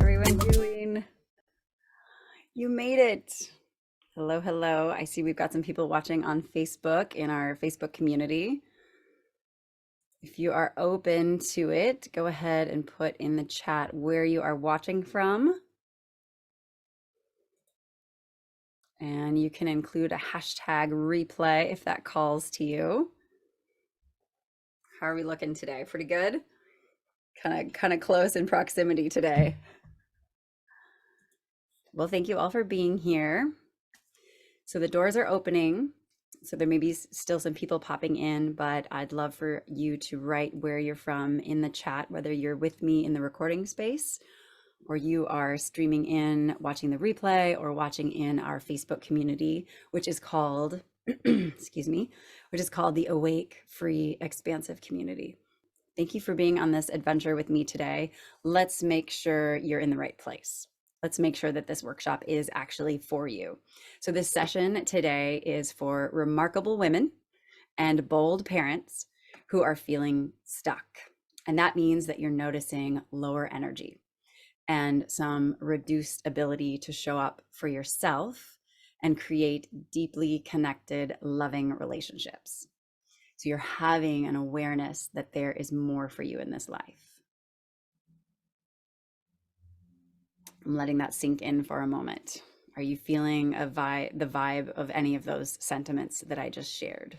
everyone doing? You made it. Hello, hello. I see we've got some people watching on Facebook in our Facebook community. If you are open to it, go ahead and put in the chat where you are watching from. And you can include a hashtag replay if that calls to you. How are we looking today? Pretty good? Kind of close in proximity today. Well, thank you all for being here. So the doors are opening. So there may be still some people popping in, but I'd love for you to write where you're from in the chat, whether you're with me in the recording space or you are streaming in, watching the replay, or watching in our Facebook community, which is called, excuse me, which is called the Awake, Free, Expansive Community. Thank you for being on this adventure with me today. Let's make sure you're in the right place. Let's make sure that this workshop is actually for you. So this session today is for remarkable women and bold parents who are feeling stuck. And that means that you're noticing lower energy and some reduced ability to show up for yourself and create deeply connected, loving relationships. So you're having an awareness that there is more for you in this life. I'm letting that sink in for a moment. Are you feeling the vibe of any of those sentiments that I just shared?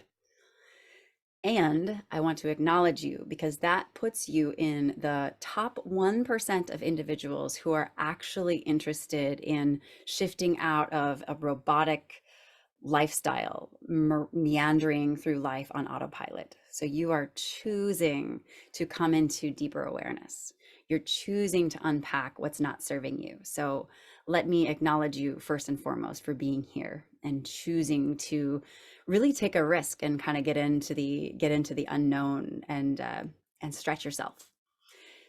And I want to acknowledge you because that puts you in the top 1% of individuals who are actually interested in shifting out of a robotic lifestyle, meandering through life on autopilot. So you are choosing to come into deeper awareness. You're choosing to unpack what's not serving you. So let me acknowledge you first and foremost for being here and choosing to really take a risk and kind of get into the unknown and stretch yourself.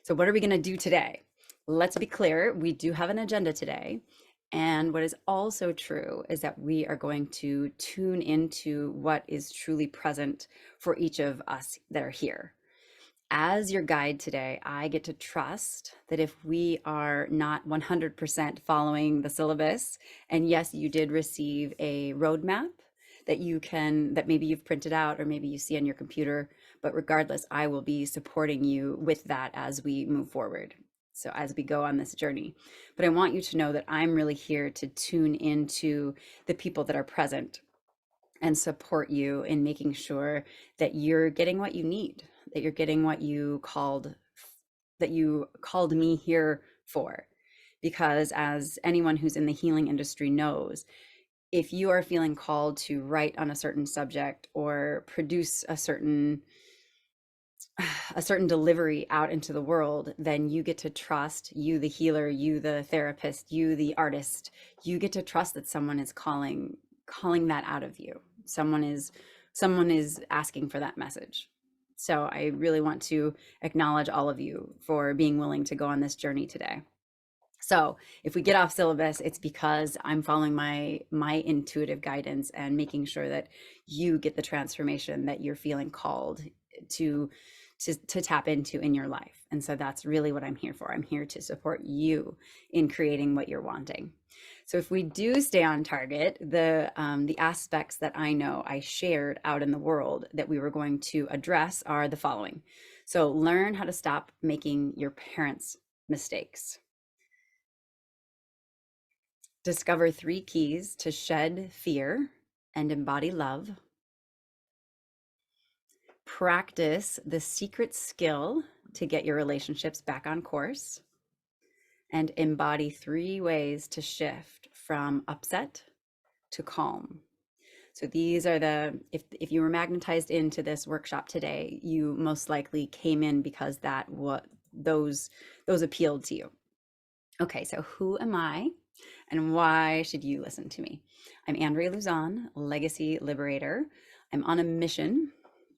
So what are we going to do today? Let's be clear, we do have an agenda today. And what is also true is that we are going to tune into what is truly present for each of us that are here. As your guide today, I get to trust that if we are not 100% following the syllabus, and yes, you did receive a roadmap that maybe you've printed out or maybe you see on your computer, but regardless, I will be supporting you with that as we move forward. So as we go on this journey, but I want you to know that I'm really here to tune into the people that are present and support you in making sure that you're getting what you need, that you're getting what you called me here for. Because as anyone who's in the healing industry knows, if you are feeling called to write on a certain subject or produce a certain delivery out into the world, then you get to trust, you the healer, you the therapist, you the artist, you get to trust that someone is calling that out of you. Someone is asking for that message. So I really want to acknowledge all of you for being willing to go on this journey today. So if we get off syllabus, it's because I'm following my intuitive guidance and making sure that you get the transformation that you're feeling called to tap into in your life. And so that's really what I'm here for. I'm here to support you in creating what you're wanting. So if we do stay on target, the aspects that I know I shared out in the world that we were going to address are the following. So learn how to stop making your parents' mistakes. Discover 3 keys to shed fear and embody love. Practice the secret skill to get your relationships back on course. And embody 3 ways to shift from upset to calm. So these are if you were magnetized into this workshop today, you most likely came in because those appealed to you. Okay, so who am I? And why should you listen to me? I'm Andrea Luzon, Legacy Liberator. I'm on a mission.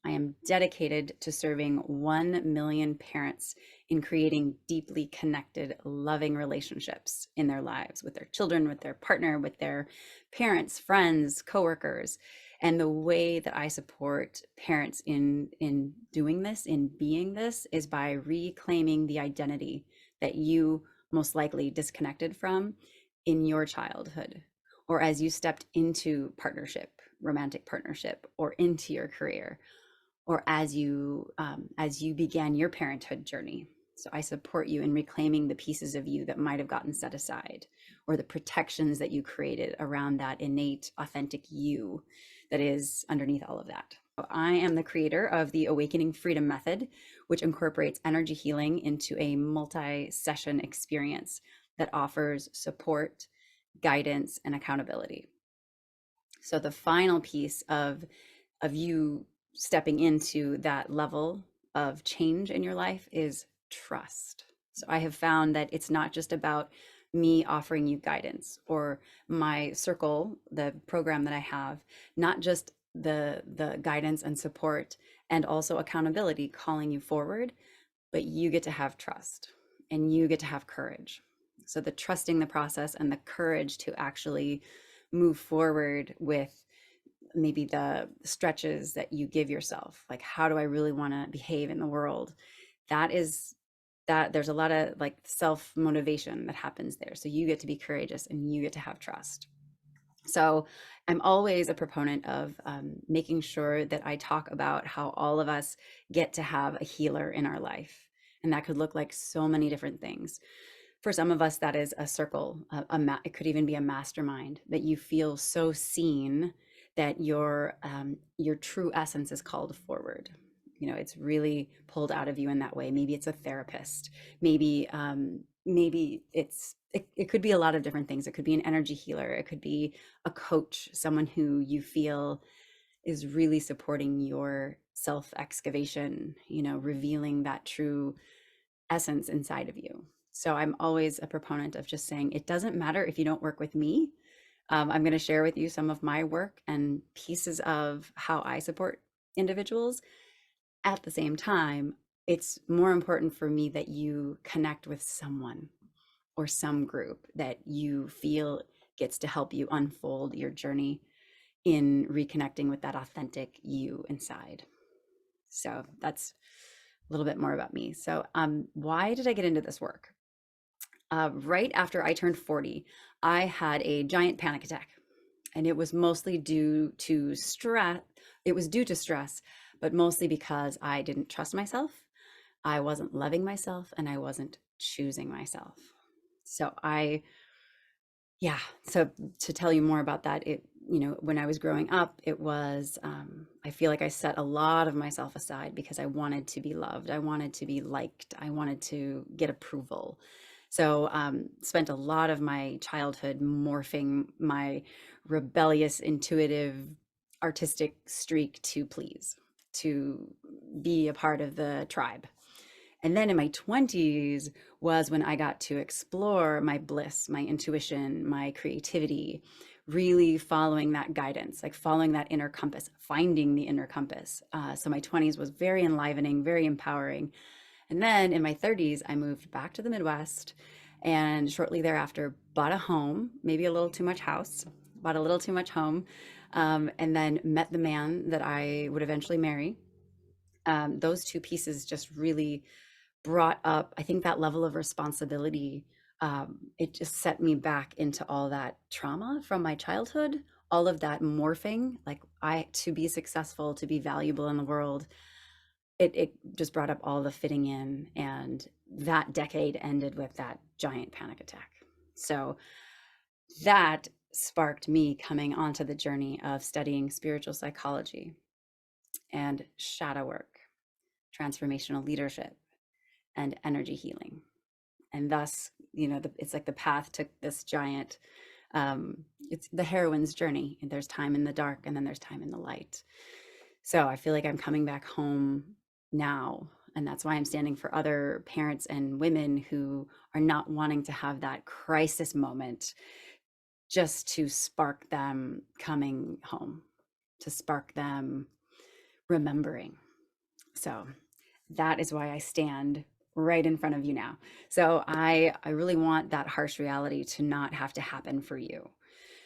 I am dedicated to serving 1 million parents in creating deeply connected, loving relationships in their lives with their children, with their partner, with their parents, friends, coworkers. And the way that I support parents in doing this, in being this, is by reclaiming the identity that you most likely disconnected from in your childhood, or as you stepped into partnership, romantic partnership, or into your career, or as you began your parenthood journey. So I support you in reclaiming the pieces of you that might have gotten set aside, or the protections that you created around that innate, authentic you that is underneath all of that. I am the creator of the Awakening Freedom Method, which incorporates energy healing into a multi-session experience that offers support, guidance, and accountability. So the final piece of you stepping into that level of change in your life is trust. So I have found that it's not just about me offering you guidance, or my circle, the program that I have, not just the guidance and support and also accountability calling you forward, but you get to have trust and you get to have courage. So the trusting the process and the courage to actually move forward with maybe the stretches that you give yourself, like how do I really want to behave in the world, that is that there's a lot of like self motivation that happens there. So you get to be courageous and you get to have trust. So I'm always a proponent of making sure that I talk about how all of us get to have a healer in our life, and that could look like so many different things. For some of us, that is a circle, it could even be a mastermind that you feel so seen that your true essence is called forward. You know, it's really pulled out of you in that way. Maybe it's a therapist. Maybe it could be a lot of different things. It could be an energy healer. It could be a coach, someone who you feel is really supporting your self excavation, you know, revealing that true essence inside of you. So I'm always a proponent of just saying it doesn't matter if you don't work with me. I'm going to share with you some of my work and pieces of how I support individuals. At the same time, it's more important for me that you connect with someone or some group that you feel gets to help you unfold your journey in reconnecting with that authentic you inside. So that's a little bit more about me. So, why did I get into this work? Right after I turned 40, I had a giant panic attack, and it was mostly due to stress. It was due to stress, but mostly because I didn't trust myself. I wasn't loving myself, and I wasn't choosing myself. So yeah. So to tell you more about that, when I was growing up, it was, I feel like I set a lot of myself aside because I wanted to be loved. I wanted to be liked. I wanted to get approval. So, spent a lot of my childhood morphing my rebellious, intuitive, artistic streak to please, to be a part of the tribe. And then in my 20s was when I got to explore my bliss, my intuition, my creativity, really following that guidance, like following that inner compass, finding the inner compass. So my 20s was very enlivening, very empowering. And then in my 30s, I moved back to the Midwest, and shortly thereafter bought a home, maybe a little too much house, bought a little too much home, and then met the man that I would eventually marry. Those two pieces just really brought up, I think, that level of responsibility. It just set me back into all that trauma from my childhood, all of that morphing, like to be successful, to be valuable in the world. It just brought up all the fitting in, and that decade ended with that giant panic attack. So that sparked me coming onto the journey of studying spiritual psychology and shadow work, transformational leadership, and energy healing. And thus, it's like the path took this giant, it's the heroine's journey. And there's time in the dark, and then there's time in the light. So I feel like I'm coming back home now. And that's why I'm standing for other parents and women who are not wanting to have that crisis moment, just to spark them coming home, to spark them remembering. So that is why I stand right in front of you now. So I really want that harsh reality to not have to happen for you.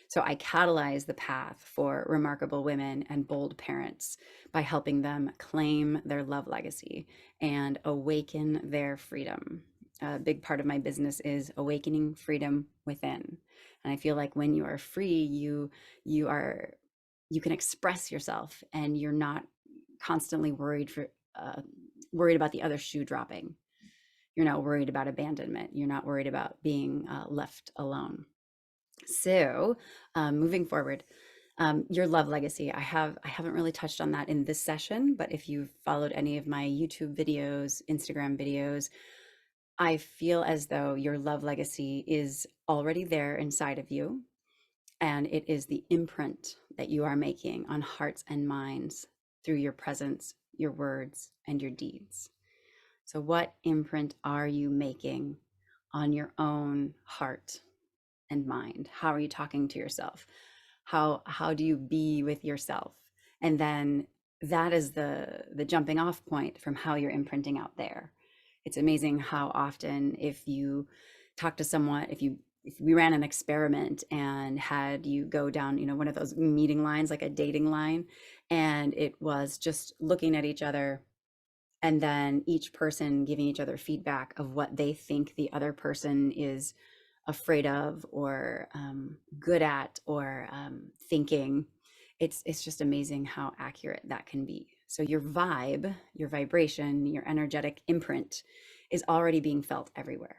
So I catalyze the path for remarkable women and bold parents by helping them claim their love legacy and awaken their freedom. A big part of my business is awakening freedom within. And I feel like when you are free, you are you can express yourself, and you're not constantly uh, worried about the other shoe dropping. You're not worried about abandonment. You're not worried about being left alone. So, moving forward, your love legacy. I haven't really touched on that in this session, but if you've followed any of my YouTube videos, Instagram videos, I feel as though your love legacy is already there inside of you, and it is the imprint that you are making on hearts and minds through your presence, your words, and your deeds. So, what imprint are you making on your own heart and mind? How are you talking to yourself? How do you be with yourself? And then that is the jumping off point from how you're imprinting out there. It's amazing how often, if you talk to someone, if we ran an experiment and had you go down, one of those meeting lines, like a dating line, and it was just looking at each other, and then each person giving each other feedback of what they think the other person is afraid of, or good at, or thinking. It's just amazing how accurate that can be. So your vibe, your vibration, your energetic imprint is already being felt everywhere.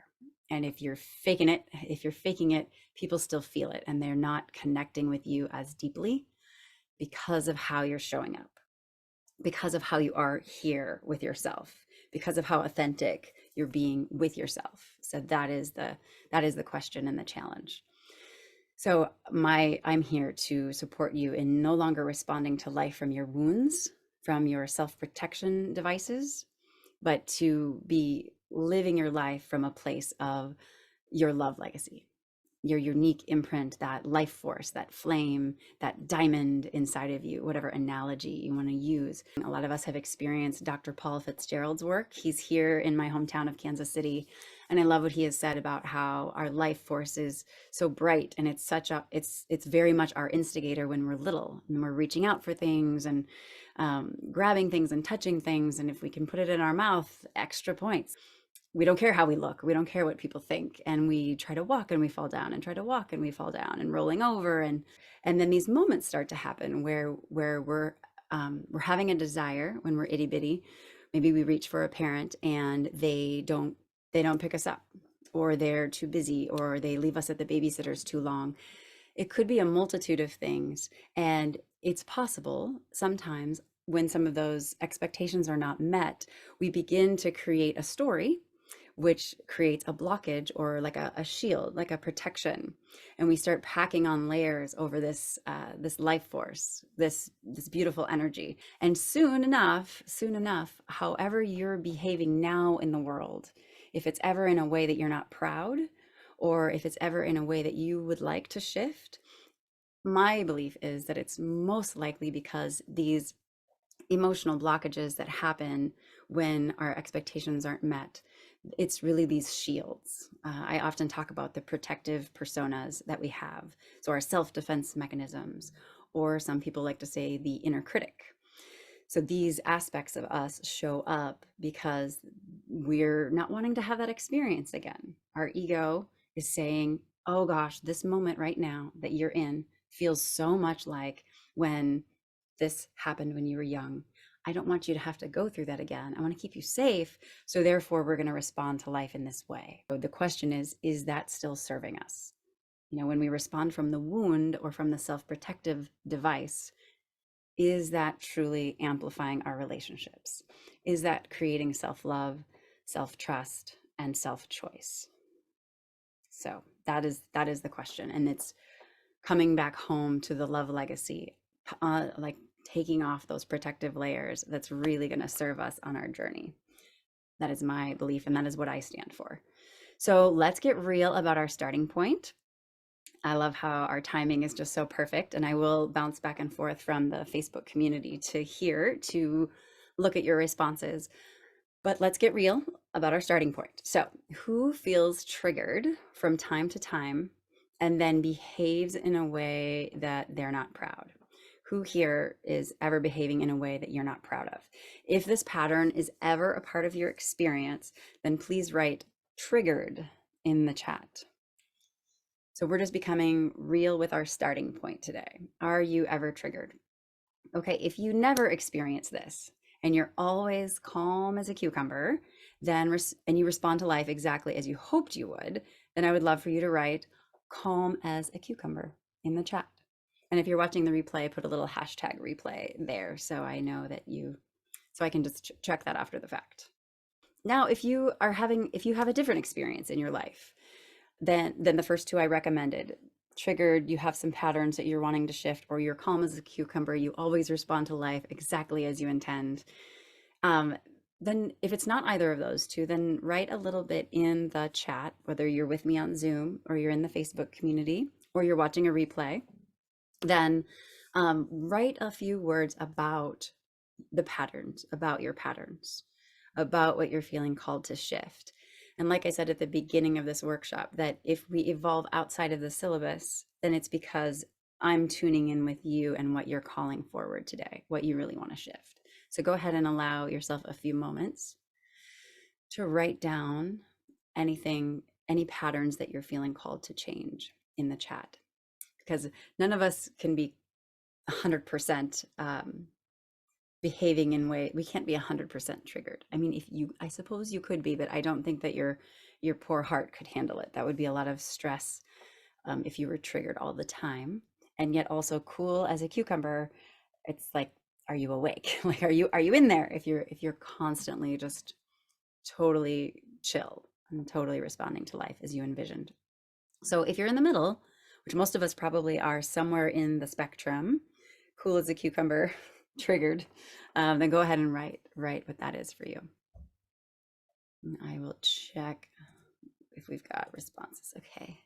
And if you're faking it, people still feel it, and they're not connecting with you as deeply because of how you're showing up, because of how you are here with yourself, because of how authentic you're being with yourself. So that is the question and the challenge. So I'm here to support you in no longer responding to life from your wounds, from your self-protection devices, but to be living your life from a place of your love legacy, your unique imprint, that life force, that flame, that diamond inside of you, whatever analogy you want to use. A lot of us have experienced Dr. Paul Fitzgerald's work. He's here in my hometown of Kansas City. And I love what he has said about how our life force is so bright, and it's very much our instigator when we're little, and we're reaching out for things, and grabbing things and touching things. And if we can put it in our mouth, extra points. We don't care how we look. We don't care what people think. And we try to walk and we fall down, and try to walk and we fall down, and rolling over. And then these moments start to happen where we're having a desire when we're itty bitty. Maybe we reach for a parent and they don't pick us up, or they're too busy, or they leave us at the babysitter's too long. It could be a multitude of things. And it's possible sometimes, when some of those expectations are not met, we begin to create a story which creates a blockage, or like a shield, like a protection. And we start packing on layers over this life force, this beautiful energy. And soon enough, however you're behaving now in the world, if it's ever in a way that you're not proud, or if it's ever in a way that you would like to shift, my belief is that it's most likely because these emotional blockages that happen when our expectations aren't met, it's really these shields. I often talk about the protective personas that we have. So our self-defense mechanisms, or some people like to say the inner critic. So these aspects of us show up because we're not wanting to have that experience again. Our ego is saying, oh gosh, this moment right now that you're in feels so much like when this happened when you were young. I don't want you to have to go through that again. I want to keep you safe. So therefore, we're going to respond to life in this way. So the question is that still serving us? When we respond from the wound or from the self-protective device, is that truly amplifying our relationships? Is that creating self-love, self-trust, and self-choice? So that is the question. And it's coming back home to the love legacy, like taking off those protective layers, that's really going to serve us on our journey. That is my belief, and that is what I stand for. So let's get real about our starting point. I love how our timing is just so perfect, and I will bounce back and forth from the Facebook community to here to look at your responses. But let's get real about our starting point. So, who feels triggered from time to time and then behaves in a way that they're not proud? Who here is ever behaving in a way that you're not proud of? If this pattern is ever a part of your experience, then please write triggered in the chat. So we're just becoming real with our starting point today. Are you ever triggered? Okay, if you never experience this and you're always calm as a cucumber, then and you respond to life exactly as you hoped you would, then I would love for you to write calm as a cucumber in the chat. And if you're watching the replay, put a little hashtag replay there so I know that so I can just check that after the fact. Now, if you have a different experience in your life than the first two I recommended, triggered, you have some patterns that you're wanting to shift, or you're calm as a cucumber, you always respond to life exactly as you intend. Then if it's not either of those two, then write a little bit in the chat, whether you're with me on Zoom or you're in the Facebook community or you're watching a replay, then write a few words about the patterns, about your patterns, about what you're feeling called to shift. And like I said at the beginning of this workshop, that if we evolve outside of the syllabus, then it's because I'm tuning in with you and what you're calling forward today, what you really want to shift. So go ahead and allow yourself a few moments to write down any patterns that you're feeling called to change in the chat, because none of us can be 100% behaving in way we can't be 100% triggered. I mean, I suppose you could be, but I don't think that your poor heart could handle it. That would be a lot of stress if you were triggered all the time, and yet also cool as a cucumber. It's like, are you awake? Like, are you in there if you're constantly just totally chill and totally responding to life as you envisioned? So if you're in the middle, which most of us probably are somewhere in the spectrum, cool as a cucumber, triggered, then go ahead and write what that is for you. And I will check if we've got responses. Okay.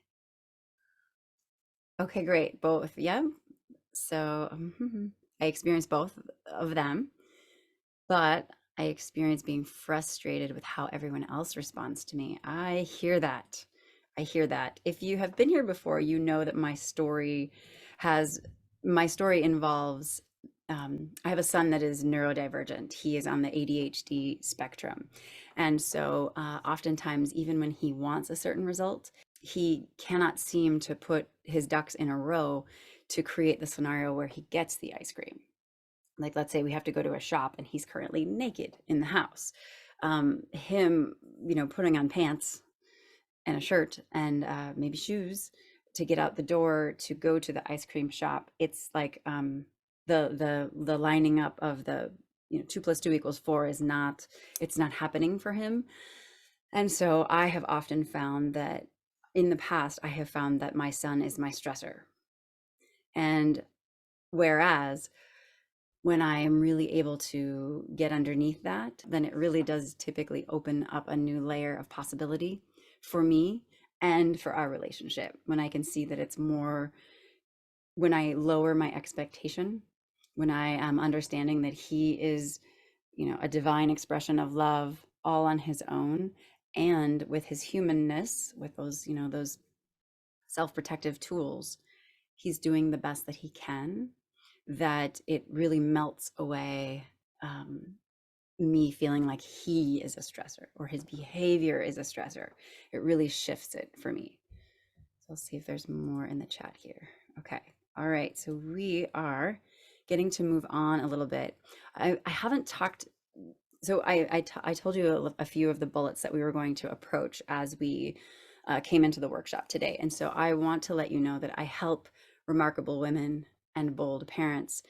Okay, great. Both. Yeah. So I experienced both of them, but I experience being frustrated with how everyone else responds to me. I hear that. I hear that. If you have been here before, you know that my story involves, I have a son that is neurodivergent. He is on the ADHD spectrum. And so oftentimes, even when he wants a certain result, he cannot seem to put his ducks in a row to create the scenario where he gets the ice cream. Like, let's say we have to go to a shop and he's currently naked in the house. Him, putting on pants and a shirt and maybe shoes to get out the door to go to the ice cream shop. It's like the lining up of the 2 + 2 = 4 is not, it's not happening for him. And so I have often found that in the past, I have found that my son is my stressor. And whereas when I am really able to get underneath that, then it really does typically open up a new layer of possibility for me and for our relationship. When I can see that it's more, when I lower my expectation, when I am understanding that he is, a divine expression of love all on his own, and with his humanness, with those self-protective tools, he's doing the best that he can, that it really melts away me feeling like he is a stressor or his behavior is a stressor. It really shifts it for me. So I'll see if there's more in the chat here. Okay. All right. So we are getting to move on a little bit. I haven't talked. So I told you a few of the bullets that we were going to approach as we came into the workshop today. And so I want to let you know that I help remarkable women and bold parents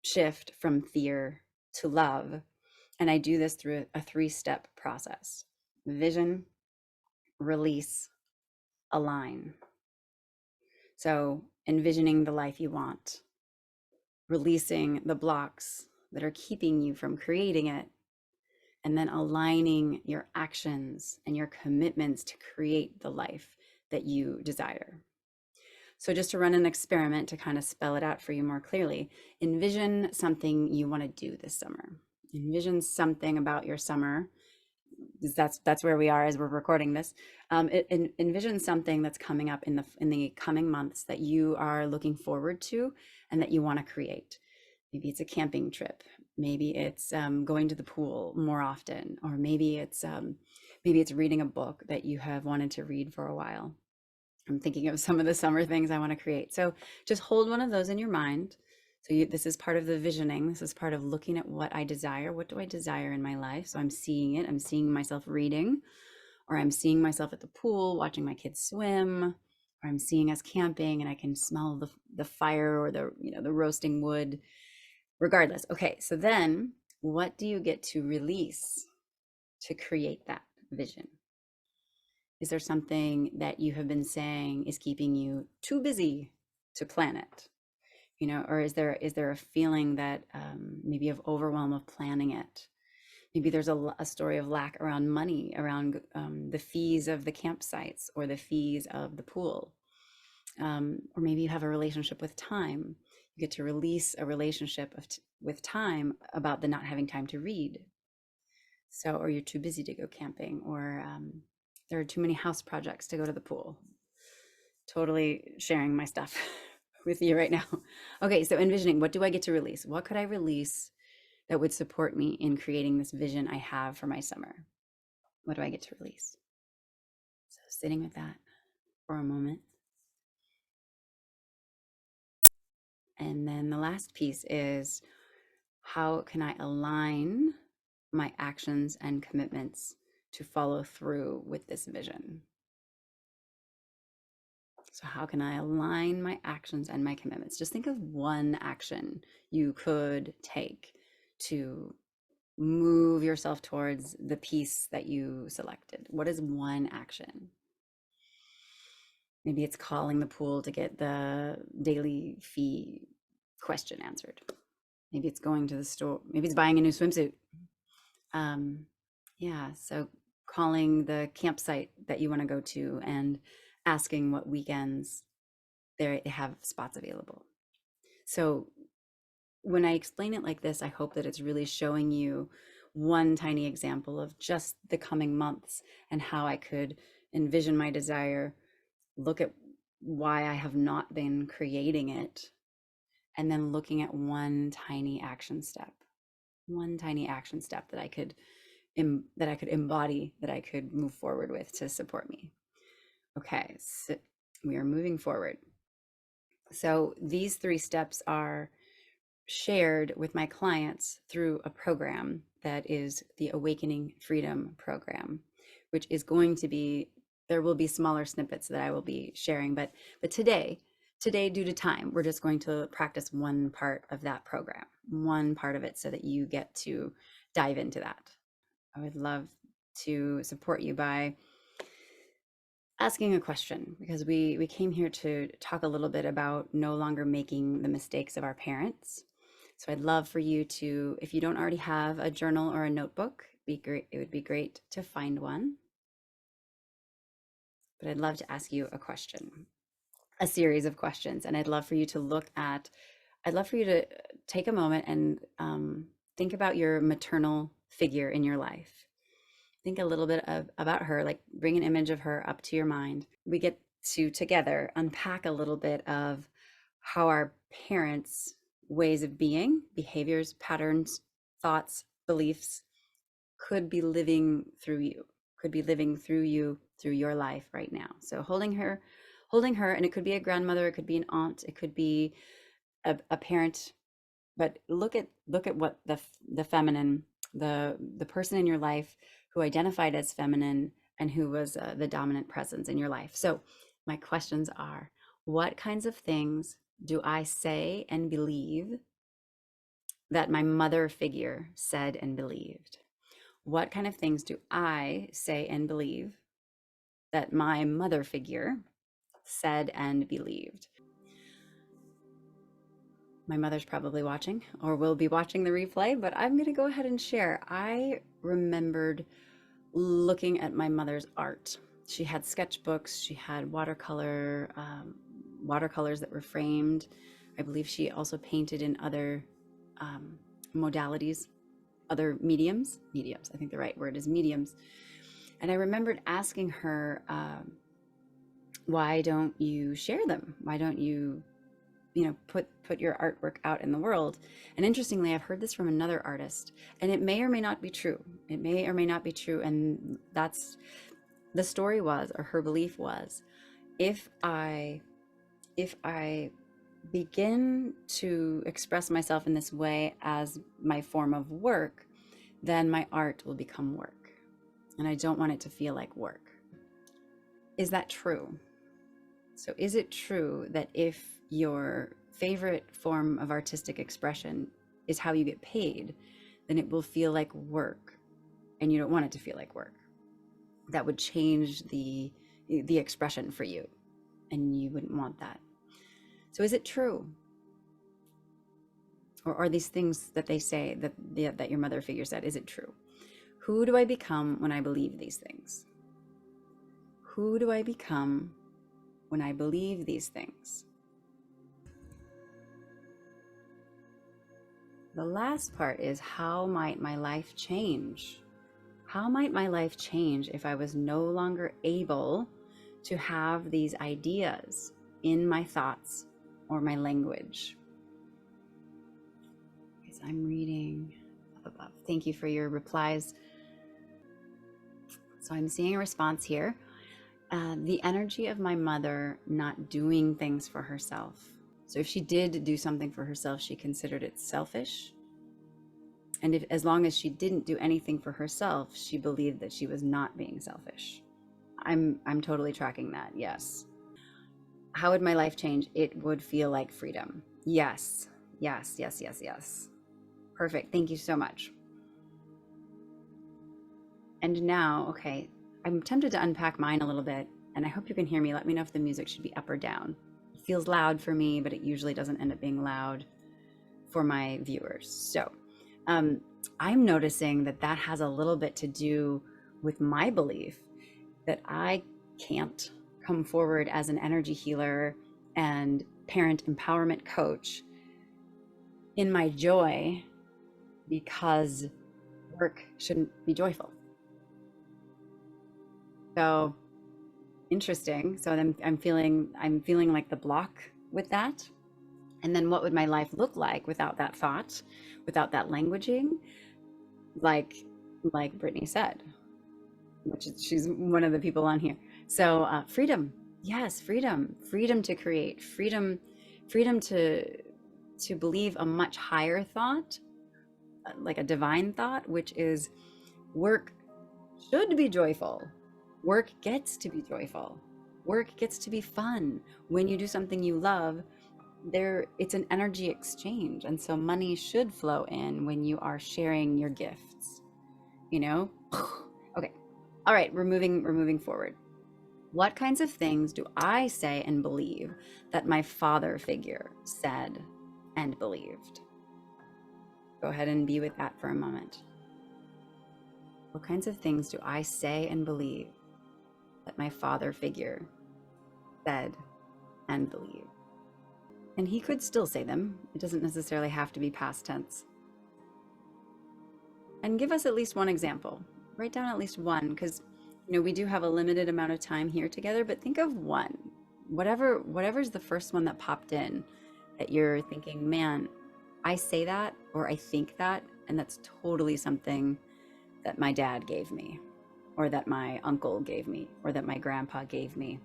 shift from fear to love. And I do this through a 3-step process: vision, release, align. So envisioning the life you want, releasing the blocks that are keeping you from creating it, and then aligning your actions and your commitments to create the life that you desire. So just to run an experiment to kind of spell it out for you more clearly, envision something you want to do this summer. Envision something about your summer. That's where we are as we're recording this. Envision something that's coming up in the coming months that you are looking forward to and that you want to create. Maybe it's a camping trip. Maybe it's going to the pool more often, or maybe it's reading a book that you have wanted to read for a while. I'm thinking of some of the summer things I want to create. So just hold one of those in your mind. So this is part of the visioning. This is part of looking at what I desire. What do I desire in my life? So I'm seeing it. I'm seeing myself reading, or I'm seeing myself at the pool watching my kids swim, or I'm seeing us camping and I can smell the fire or the roasting wood. Regardless. Okay, so then what do you get to release to create that vision? Is there something that you have been saying is keeping you too busy to plan it? Or is there a feeling that maybe of overwhelm of planning it? Maybe there's a story of lack around money, around the fees of the campsites or the fees of the pool. Or maybe you have a relationship with time. You get to release a relationship with time about the not having time to read. So, or you're too busy to go camping, or there are too many house projects to go to the pool. Totally sharing my stuff with you right now. Okay, so envisioning, what do I get to release? What could I release that would support me in creating this vision I have for my summer? What do I get to release? So, sitting with that for a moment. And then the last piece is, how can I align my actions and commitments to follow through with this vision? So, how can I align my actions and my commitments? Just think of one action you could take to move yourself towards the piece that you selected. What is one action? Maybe it's calling the pool to get the daily fee question answered. Maybe it's going to the store. Maybe it's buying a new swimsuit. Yeah, so calling the campsite that you want to go to and asking what weekends they have spots available. So when I explain it like this, I hope that it's really showing you one tiny example of just the coming months and how I could envision my desire, look at why I have not been creating it, and then looking at one tiny action step that I could embody, that I could move forward with to support me. Okay, so we are moving forward. So these 3 steps are shared with my clients through a program that is the Awakening Freedom Program, which is going to be, there will be smaller snippets that I will be sharing, but today, due to time, we're just going to practice one part of that program, one part of it, so that you get to dive into that. I would love to support you by asking a question, because we came here to talk a little bit about no longer making the mistakes of our parents. So I'd love for you to, if you don't already have a journal or a notebook, it would be great to find one. But I'd love to ask you a question, a series of questions, and I'd love for you to take a moment and think about your maternal figure in your life. Think a little bit about her, like bring an image of her up to your mind. We get to together unpack a little bit of how our parents' ways of being, behaviors, patterns, thoughts, beliefs could be living through you, through your life right now. So holding her, and it could be a grandmother, it could be an aunt, it could be a parent, but look at what the feminine, the person in your life who identified as feminine and who was the dominant presence in your life. So my questions are, what kinds of things do I say and believe that my mother figure said and believed? What kind of things do I say and believe that my mother figure said and believed? My mother's probably watching or will be watching the replay, but I'm going to go ahead and share. I remembered looking at my mother's art. She had sketchbooks, she had watercolors that were framed. I believe she also painted in other modalities, other mediums. I think the right word is mediums. And I remembered asking her, why don't you share them? Why don't you put your artwork out in the world. And interestingly, I've heard this from another artist, and it may or may not be true. It may or may not be true. And that's the story was, or her belief was, if I begin to express myself in this way as my form of work, then my art will become work. And I don't want it to feel like work. Is that true? So is it true that if your favorite form of artistic expression is how you get paid, then it will feel like work, and you don't want it to feel like work? That would change the expression for you, and you wouldn't want that. So is it true? Or are these things that they say that your mother figure said, is it true? Who do I become when I believe these things? Who do I become when I believe these things? The last part is, how might my life change? How might my life change if I was no longer able to have these ideas in my thoughts or my language? Because I'm reading above. Thank you for your replies. So I'm seeing a response here. The energy of my mother not doing things for herself. So if she did do something for herself, she considered it selfish. And as long as she didn't do anything for herself, she believed that she was not being selfish. I'm totally tracking that. Yes. How would my life change? It would feel like freedom. Yes. Yes, yes, yes, yes. Perfect. Thank you so much. And now, okay, I'm tempted to unpack mine a little bit, and I hope you can hear me. Let me know if the music should be up or down. It feels loud for me, but it usually doesn't end up being loud for my viewers. So I'm noticing that has a little bit to do with my belief that I can't come forward as an energy healer and parent empowerment coach in my joy, because work shouldn't be joyful. So interesting. So then I'm feeling like the block with that. And then what would my life look like without that thought, without that languaging? Like Brittany said, she's one of the people on here. So freedom. Yes, freedom to create, freedom to believe a much higher thought, like a divine thought, which is work should be joyful. Work gets to be joyful. Work gets to be fun. When you do something you love, it's an energy exchange. And so money should flow in when you are sharing your gifts, Okay. All right. We're moving forward. What kinds of things do I say and believe that my father figure said and believed? Go ahead and be with that for a moment. What kinds of things do I say and believe that my father figure said and believed? And he could still say them. It doesn't necessarily have to be past tense. And give us at least one example. Write down at least one, because we do have a limited amount of time here together, but think of one. Whatever's the first one that popped in that you're thinking, man, I say that or I think that, and that's totally something that my dad gave me, or that my uncle gave me, or that my grandpa gave me,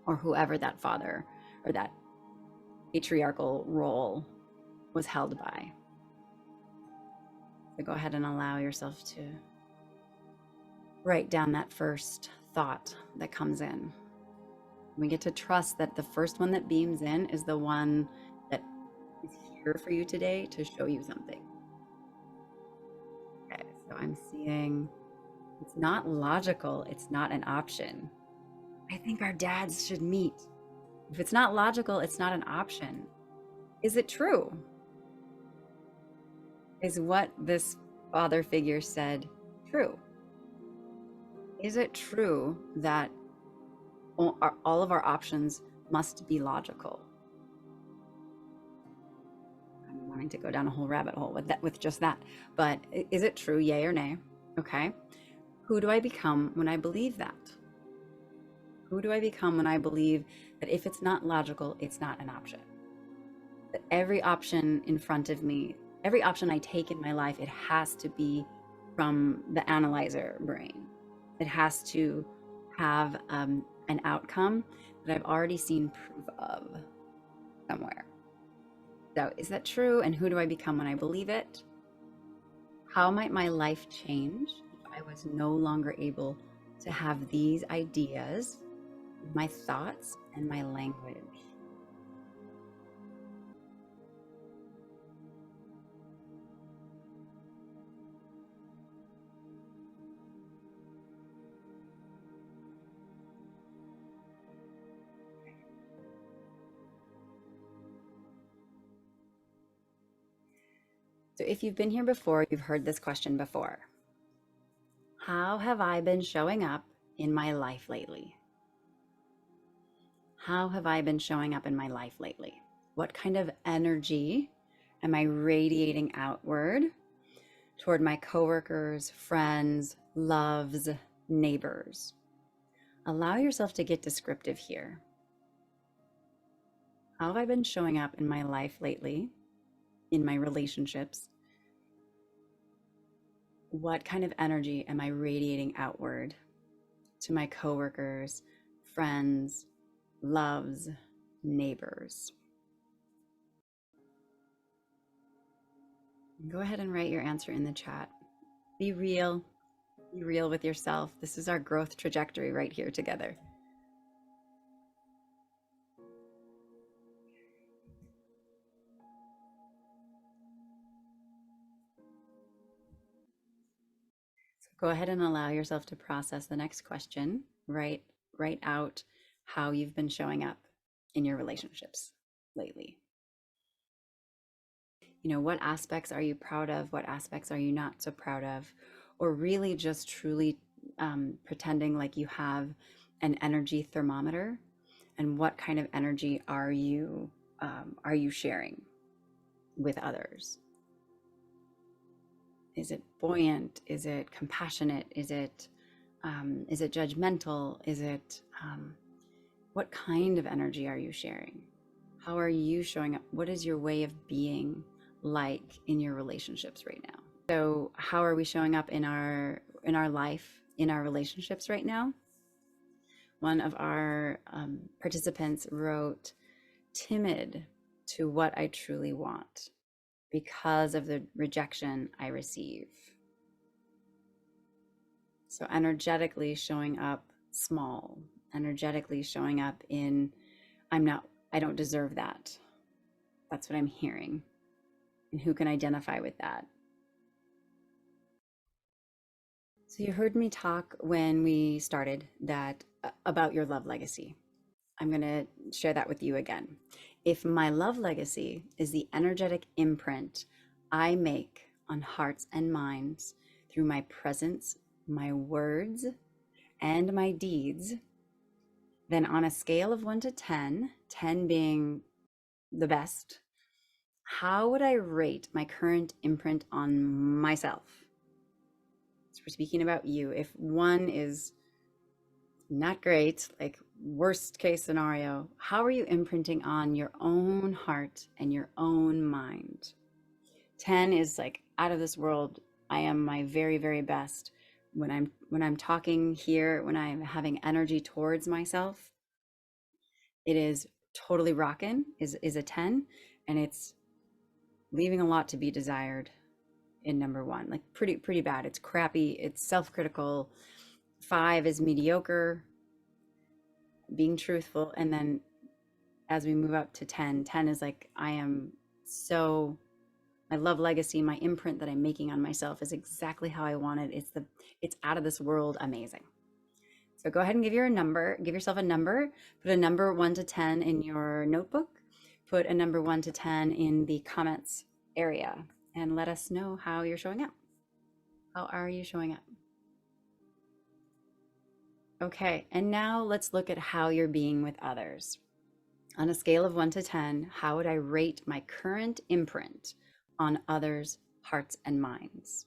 or whoever that father or that patriarchal role was held by. So go ahead and allow yourself to write down that first thought that comes in. We get to trust that the first one that beams in is the one that is here for you today to show you something. Okay, so I'm seeing it's not logical, it's not an option. I think our dads should meet. If it's not logical, it's not an option. Is it true? Is what this father figure said true? Is it true that all of our options must be logical? I'm wanting to go down a whole rabbit hole with just that. But is it true, yay or nay? Okay. Who do I become when I believe that? Who do I become when I believe that if it's not logical, it's not an option? That every option in front of me, every option I take in my life, it has to be from the analyzer brain. It has to have an outcome that I've already seen proof of somewhere. So, is that true? And who do I become when I believe it? How might my life change if I was no longer able to have these ideas, my thoughts, and my language? So, if you've been here before, you've heard this question before. How have I been showing up in my life lately? How have I been showing up in my life lately? What kind of energy am I radiating outward toward my coworkers, friends, loves, neighbors? Allow yourself to get descriptive here. How have I been showing up in my life lately, in my relationships? What kind of energy am I radiating outward to my coworkers, friends, loves, neighbors? Go ahead and write your answer in the chat. Be real. Be real with yourself. This is our growth trajectory right here together. So go ahead and allow yourself to process the next question. Write out how you've been showing up in your relationships lately. You know, what aspects are you proud of? What aspects are you not so proud of? Or really just truly pretending like you have an energy thermometer, and what kind of energy are you sharing with others? Is it buoyant? Is it compassionate? Is it judgmental? Is it what kind of energy are you sharing? How are you showing up? What is your way of being like in your relationships right now? So how are we showing up in our life, in our relationships right now? One of our participants wrote, timid to what I truly want because of the rejection I receive. So energetically showing up small, energetically showing up in, I don't deserve that. That's what I'm hearing. And who can identify with that? So you heard me talk when we started that about your love legacy. I'm going to share that with you again. If my love legacy is the energetic imprint I make on hearts and minds through my presence, my words, and my deeds, then on a scale of 1 to 10, 10 being the best, how would I rate my current imprint on myself? So we're speaking about you. If 1 is not great, like worst case scenario, how are you imprinting on your own heart and your own mind? 10 is like out of this world. I am my very, very best. When I'm talking here, when I'm having energy towards myself, it is totally rockin', is a 10, and it's leaving a lot to be desired in number 1. Like pretty bad. It's crappy, it's self-critical. 5 is mediocre, being truthful. And then as we move up to 10, 10 is like, I am so, my love legacy, my imprint that I'm making on myself is exactly how I want it. It's out of this world amazing. So go ahead and give yourself a number, put a number 1 to 10 in your notebook, put a number 1 to 10 in the comments area, and let us know how you're showing up. How are you showing up? Okay, and now let's look at how you're being with others. On a scale of 1 to 10, how would I rate my current imprint on others' hearts and minds?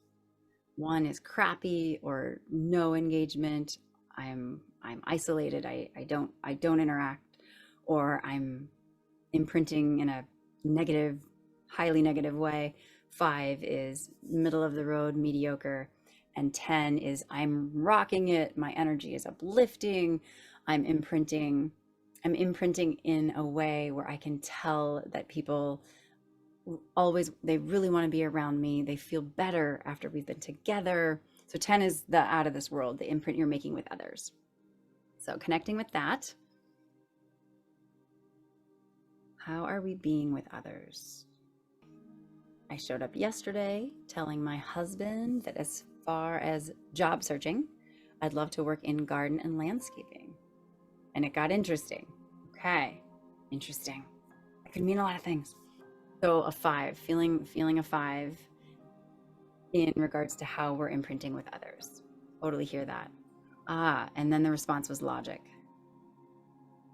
1 is crappy or no engagement. I'm isolated. I don't interact, or I'm imprinting in a negative, highly negative way. 5 is middle of the road, mediocre. And 10 is I'm rocking it. My energy is uplifting. I'm imprinting. I'm imprinting in a way where I can tell that people always, they really want to be around me. They feel better after we've been together. So 10 is the out of this world, the imprint you're making with others. So connecting with that, how are we being with others? I showed up yesterday telling my husband that as far as job searching, I'd love to work in garden and landscaping. And it got interesting. Okay, interesting. It could mean a lot of things. So a 5, feeling a 5 in regards to how we're imprinting with others. Totally hear that. Ah, and then the response was logic.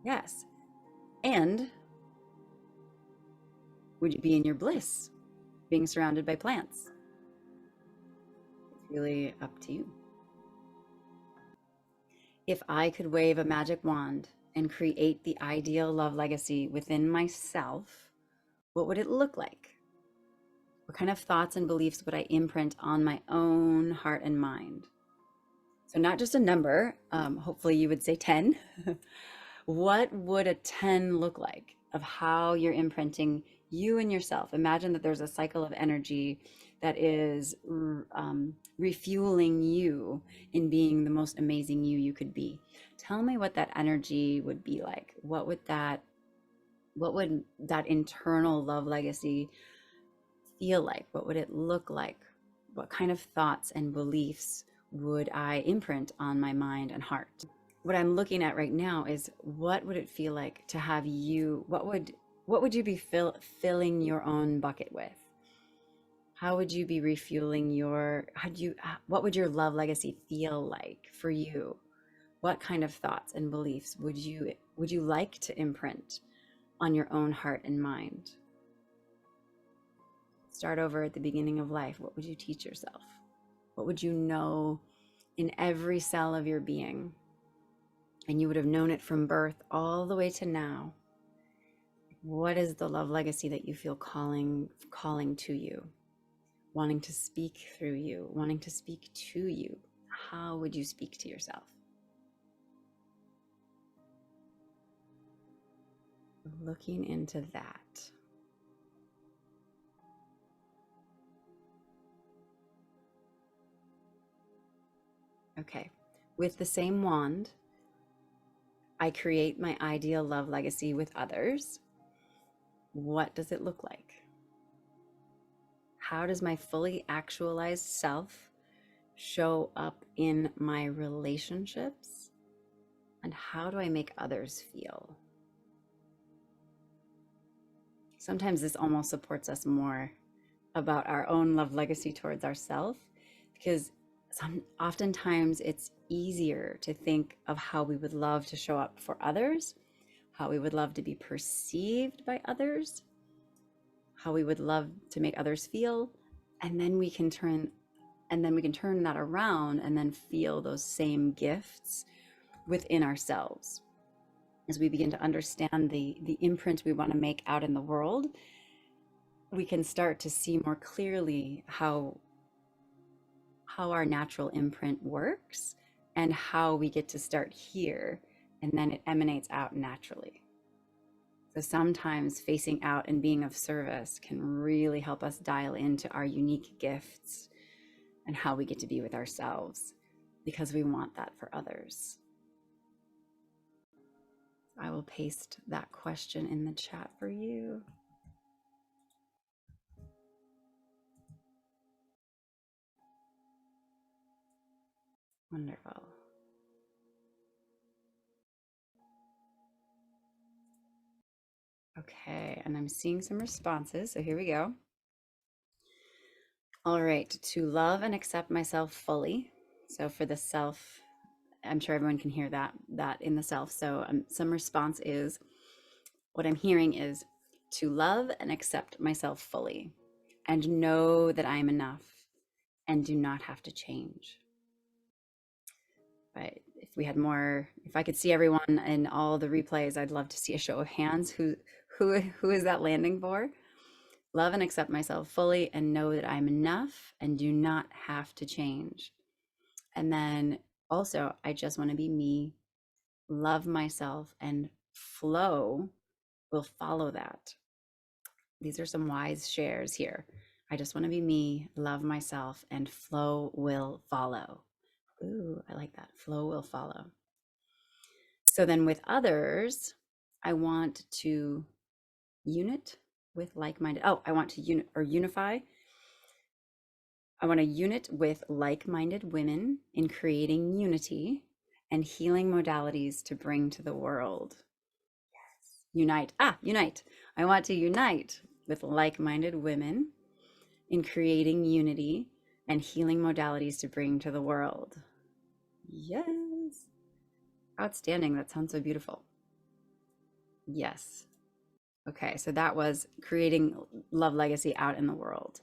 Yes. And would you be in your bliss being surrounded by plants? It's really up to you. If I could wave a magic wand and create the ideal love legacy within myself, what would it look like? What kind of thoughts and beliefs would I imprint on my own heart and mind? So, not just a number, hopefully, you would say 10. What would a 10 look like of how you're imprinting you and yourself? Imagine that there's a cycle of energy that is refueling you in being the most amazing you could be. Tell me what that energy would be like. What would that internal love legacy feel like? What would it look like? What kind of thoughts and beliefs would I imprint on my mind and heart? What I'm looking at right now is what would it feel like to have you, what would you be filling your own bucket with? How would you be refueling what would your love legacy feel like for you? What kind of thoughts and beliefs would you like to imprint on your own heart and mind? Start over at the beginning of life. What would you teach yourself? What would you know in every cell of your being? And you would have known it from birth all the way to now. What is the love legacy that you feel calling to you, wanting to speak through you, wanting to speak to you? How would you speak to yourself? Looking into that. Okay, with the same wand, I create my ideal love legacy with others. What does it look like? How does my fully actualized self show up in my relationships? And how do I make others feel? Sometimes this almost supports us more about our own love legacy towards ourselves, because oftentimes it's easier to think of how we would love to show up for others, how we would love to be perceived by others, how we would love to make others feel, and then we can turn that around and then feel those same gifts within ourselves. As we begin to understand the imprint we want to make out in the world, we can start to see more clearly how our natural imprint works and how we get to start here, and then it emanates out naturally. So sometimes facing out and being of service can really help us dial into our unique gifts and how we get to be with ourselves, because we want that for others. I will paste that question in the chat for you. Wonderful. Okay, and I'm seeing some responses, so here we go. All right, to love and accept myself fully. So for the self, I'm sure everyone can hear that in the self. So some response is, what I'm hearing is to love and accept myself fully and know that I am enough and do not have to change. But if I could see everyone in all the replays, I'd love to see a show of hands. Who is that landing for? love and accept myself fully and know that I'm enough and do not have to change. And then also, I just want to be me, love myself, and flow will follow that. These are some wise shares here. I just want to be me, love myself, and flow will follow. Ooh, I like that. Flow will follow. So then with others, I want to unit with like-minded. Oh, I want to unify. I want to unit with like-minded women in creating unity and healing modalities to bring to the world. Yes. Unite. Unite. I want to unite with like-minded women in creating unity and healing modalities to bring to the world. Yes. Outstanding. That sounds so beautiful. Yes. Okay, so that was creating love legacy out in the world.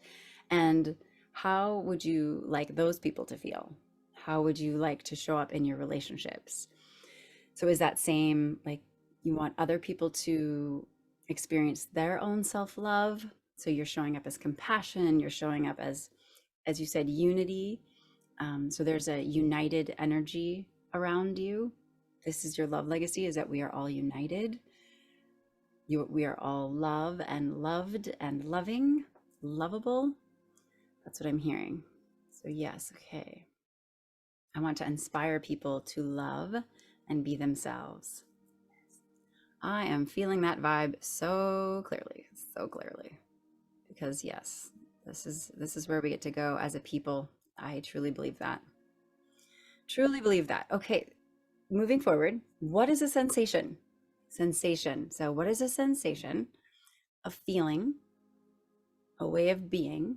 And how would you like those people to feel? How would you like to show up in your relationships? So is that same, like you want other people to experience their own self-love? So you're showing up as compassion, you're showing up as you said, unity. So there's a united energy around you. This is your love legacy, is that we are all united. We are all love and loved and loving, lovable. That's what I'm hearing. So yes, okay. I want to inspire people to love and be themselves. I am feeling that vibe so clearly, because yes, this is where we get to go as a people. I truly believe that. Truly believe that. Okay, moving forward, what is a sensation? Sensation. So what is a sensation? A feeling, a way of being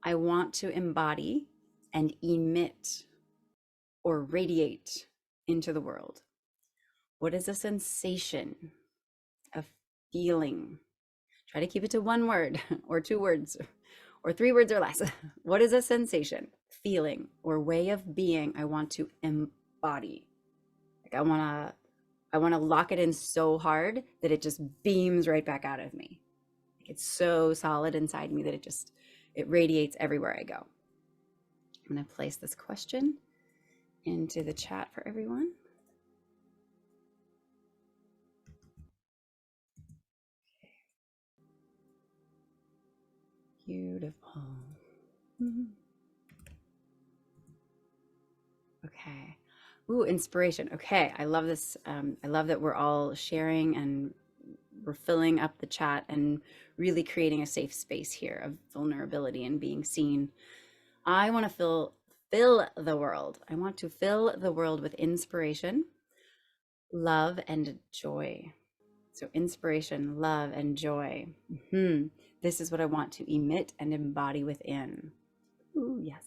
I want to embody and emit or radiate into the world. What is a sensation? A feeling. Try to keep it to one word or two words or three words or less. What is a sensation, feeling, or way of being I want to embody? Like I want to lock it in so hard that it just beams right back out of me. Like it's so solid inside me that it radiates everywhere I go. I'm going to place this question into the chat for everyone. Beautiful. Okay. Ooh, inspiration. Okay. I love this. I love that we're all sharing and we're filling up the chat and really creating a safe space here of vulnerability and being seen. I want to fill the world. I want to fill the world with inspiration, love, and joy. So inspiration, love, and joy. This is what I want to emit and embody within. Ooh, yes.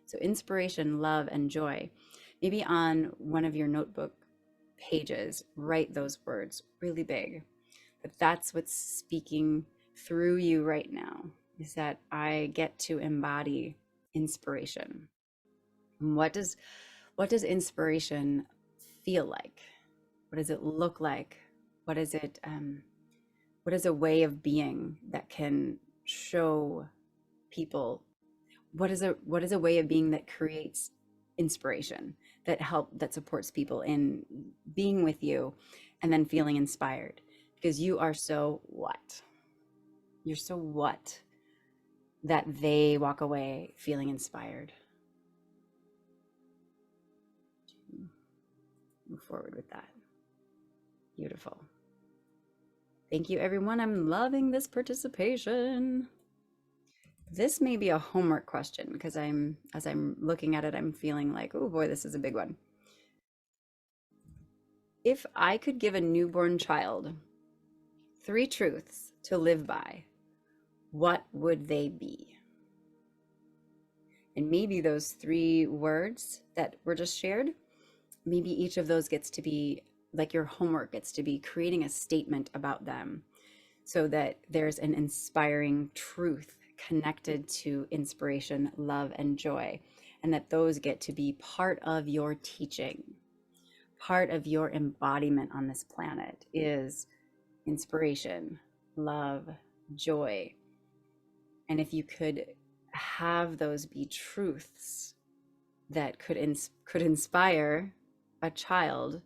So inspiration, love, and joy. Maybe on one of your notebook pages, write those words really big. But that's what's speaking through you right now, is that I get to embody inspiration. And what does inspiration feel like? What does it look like? What is it? What is a way of being that can show people? What is a way of being that creates inspiration, that supports people in being with you, and then feeling inspired? Because you are so what? You're so what that they walk away feeling inspired. Move forward with that. Beautiful. Thank you, everyone. I'm loving this participation. This may be a homework question because as I'm looking at it, I'm feeling like, oh boy, this is a big one. If I could give a newborn child 3 truths to live by, what would they be? And maybe those 3 words that were just shared, maybe each of those gets to be like your homework, gets to be creating a statement about them so that there's an inspiring truth connected to inspiration, love, and joy, and that those get to be part of your teaching. Part of your embodiment on this planet is inspiration, love, joy. And if you could have those be truths that could inspire a child,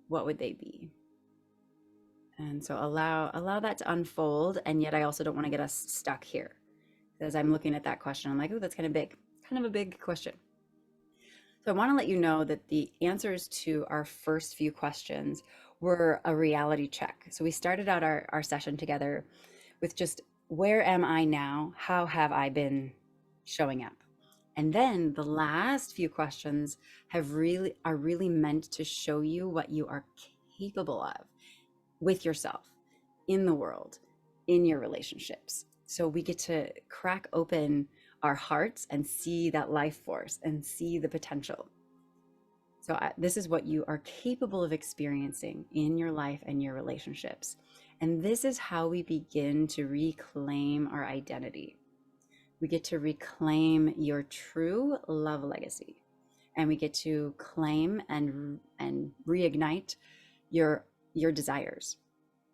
what would they be? And so allow that to unfold. And yet I also don't want to get us stuck here. As I'm looking at that question, I'm like, oh, that's kind of big, kind of a big question. So I want to let you know that the answers to our first few questions were a reality check. So we started out our session together with just, where am I now? How have I been showing up? And then the last few questions are really meant to show you what you are capable of with yourself, in the world, in your relationships. So we get to crack open our hearts and see that life force and see the potential. So this is what you are capable of experiencing in your life and your relationships. And this is how we begin to reclaim our identity. We get to reclaim your true love legacy. And we get to claim and reignite your desires,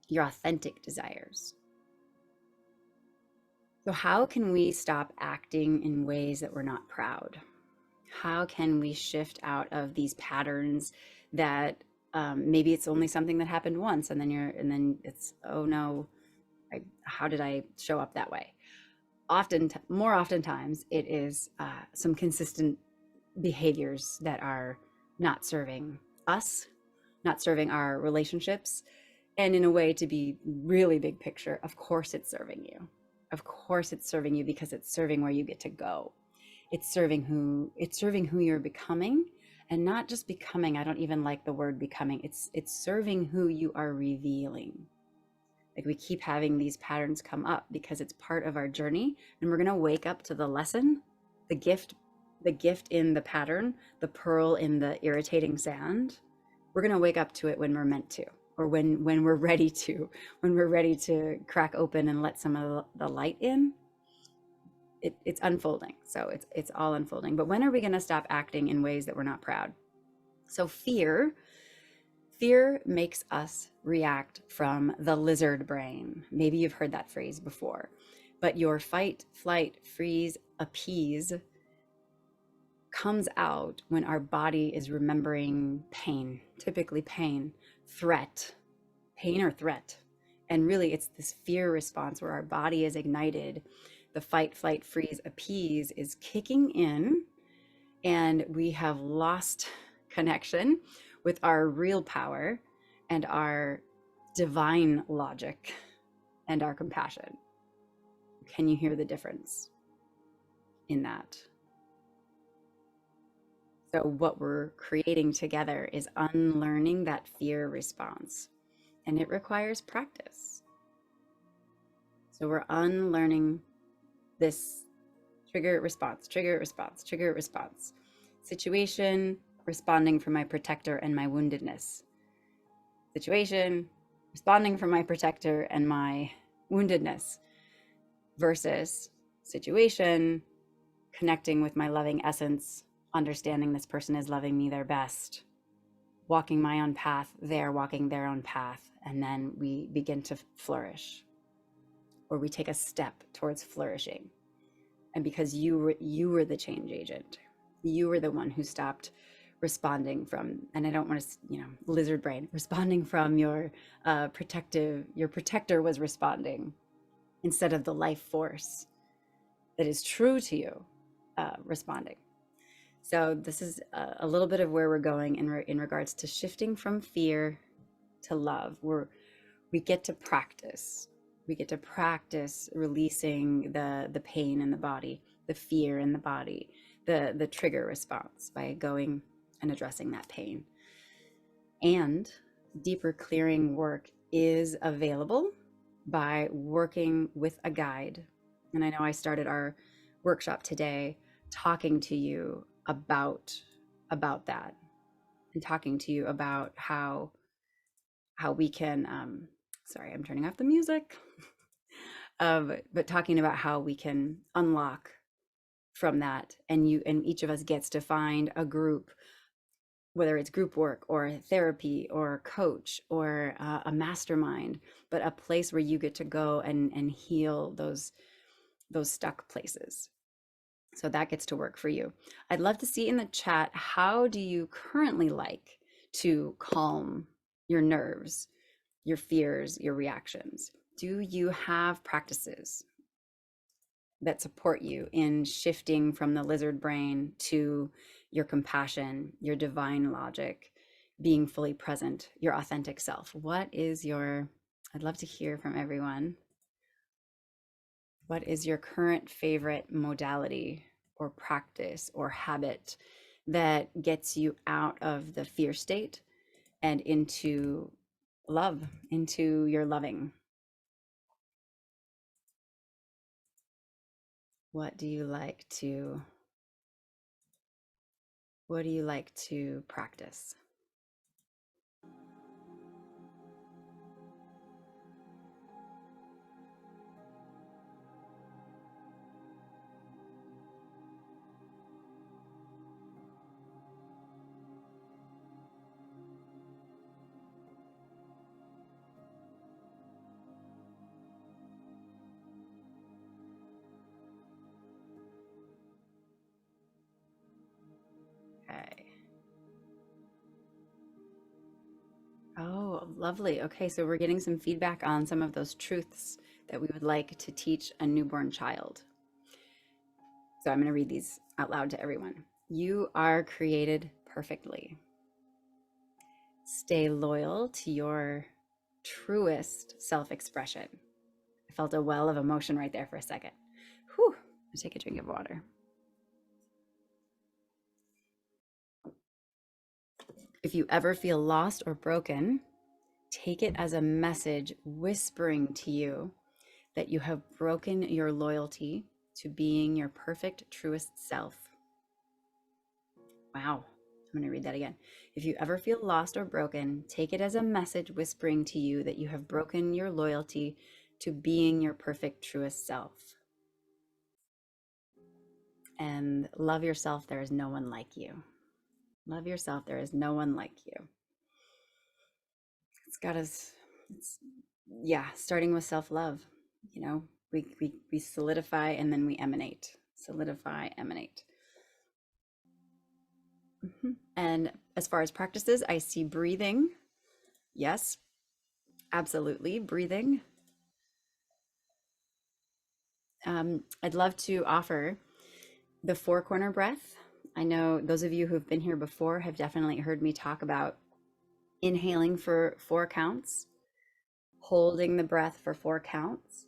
your authentic desires. So how can we stop acting in ways that we're not proud? How can we shift out of these patterns that maybe it's only something that happened once, and then it's, oh no, how did I show up that way? More oftentimes it is some consistent behaviors that are not serving us, not serving our relationships. And in a way, to be really big picture, of course it's serving you. Of course it's serving you, because it's serving where you get to go. It's serving who you're becoming, and not just becoming. I don't even like the word becoming. It's serving who you are revealing. Like, we keep having these patterns come up because it's part of our journey, and we're going to wake up to the lesson, the gift in the pattern, the pearl in the irritating sand. We're going to wake up to it when we're meant to, or when we're ready to, crack open and let some of the light in. It's unfolding. So it's all unfolding. But when are we going to stop acting in ways that we're not proud? So fear makes us react from the lizard brain. Maybe you've heard that phrase before. But your fight, flight, freeze, appease comes out when our body is remembering pain, typically pain, threat, pain or threat. And really, it's this fear response where our body is ignited. The fight, flight, freeze, appease is kicking in, and we have lost connection with our real power and our divine logic and our compassion. Can you hear the difference in that? So what we're creating together is unlearning that fear response, and it requires practice. So we're unlearning this trigger response, situation, responding from my protector and my woundedness. Situation, responding from my protector and my woundedness, versus situation, connecting with my loving essence, understanding this person is loving me their best, walking my own path, they're walking their own path, and then we begin to flourish, or we take a step towards flourishing. And because you were the change agent, you were the one who stopped responding from, and I don't want to, lizard brain, responding from your protector was responding instead of the life force that is true to you responding. So this is a little bit of where we're going in regards to shifting from fear to love. We get to practice. We get to practice releasing the pain in the body, the fear in the body, the trigger response, by going and addressing that pain. And deeper clearing work is available by working with a guide. And I know I started our workshop today talking to you about that, and talking to you about how we can sorry, I'm turning off the music. But talking about how we can unlock from that, and each of us gets to find a group, whether it's group work or therapy or coach or a mastermind, but a place where you get to go and heal those those stuck places. So that gets to work for you. I'd love to see in the chat, how do you currently like to calm your nerves, your fears, your reactions? Do you have practices that support you in shifting from the lizard brain to your compassion, your divine logic, being fully present, your authentic self? What is your, I'd love to hear from everyone. What is your current favorite modality or practice or habit that gets you out of the fear state and into love, into your loving? What do you like to practice? Okay. Oh, lovely. Okay, so we're getting some feedback on some of those truths that we would like to teach a newborn child. So I'm going to read these out loud to everyone. You are created perfectly. Stay loyal to your truest self-expression. I felt a well of emotion right there for a second. Whew. I'll take a drink of water. If you ever feel lost or broken, take it as a message whispering to you that you have broken your loyalty to being your perfect, truest self. Wow. I'm going to read that again. If you ever feel lost or broken, take it as a message whispering to you that you have broken your loyalty to being your perfect, truest self. And love yourself. There is no one like you. Love yourself. There is no one like you. It's got us, yeah, starting with self-love. You know, we solidify and then we emanate. Solidify, emanate. And as far as practices, I see breathing. Yes, absolutely. Breathing. I'd love to offer the four corner breath. I know those of you who've been here before have definitely heard me talk about inhaling for 4 counts, holding the breath for 4 counts,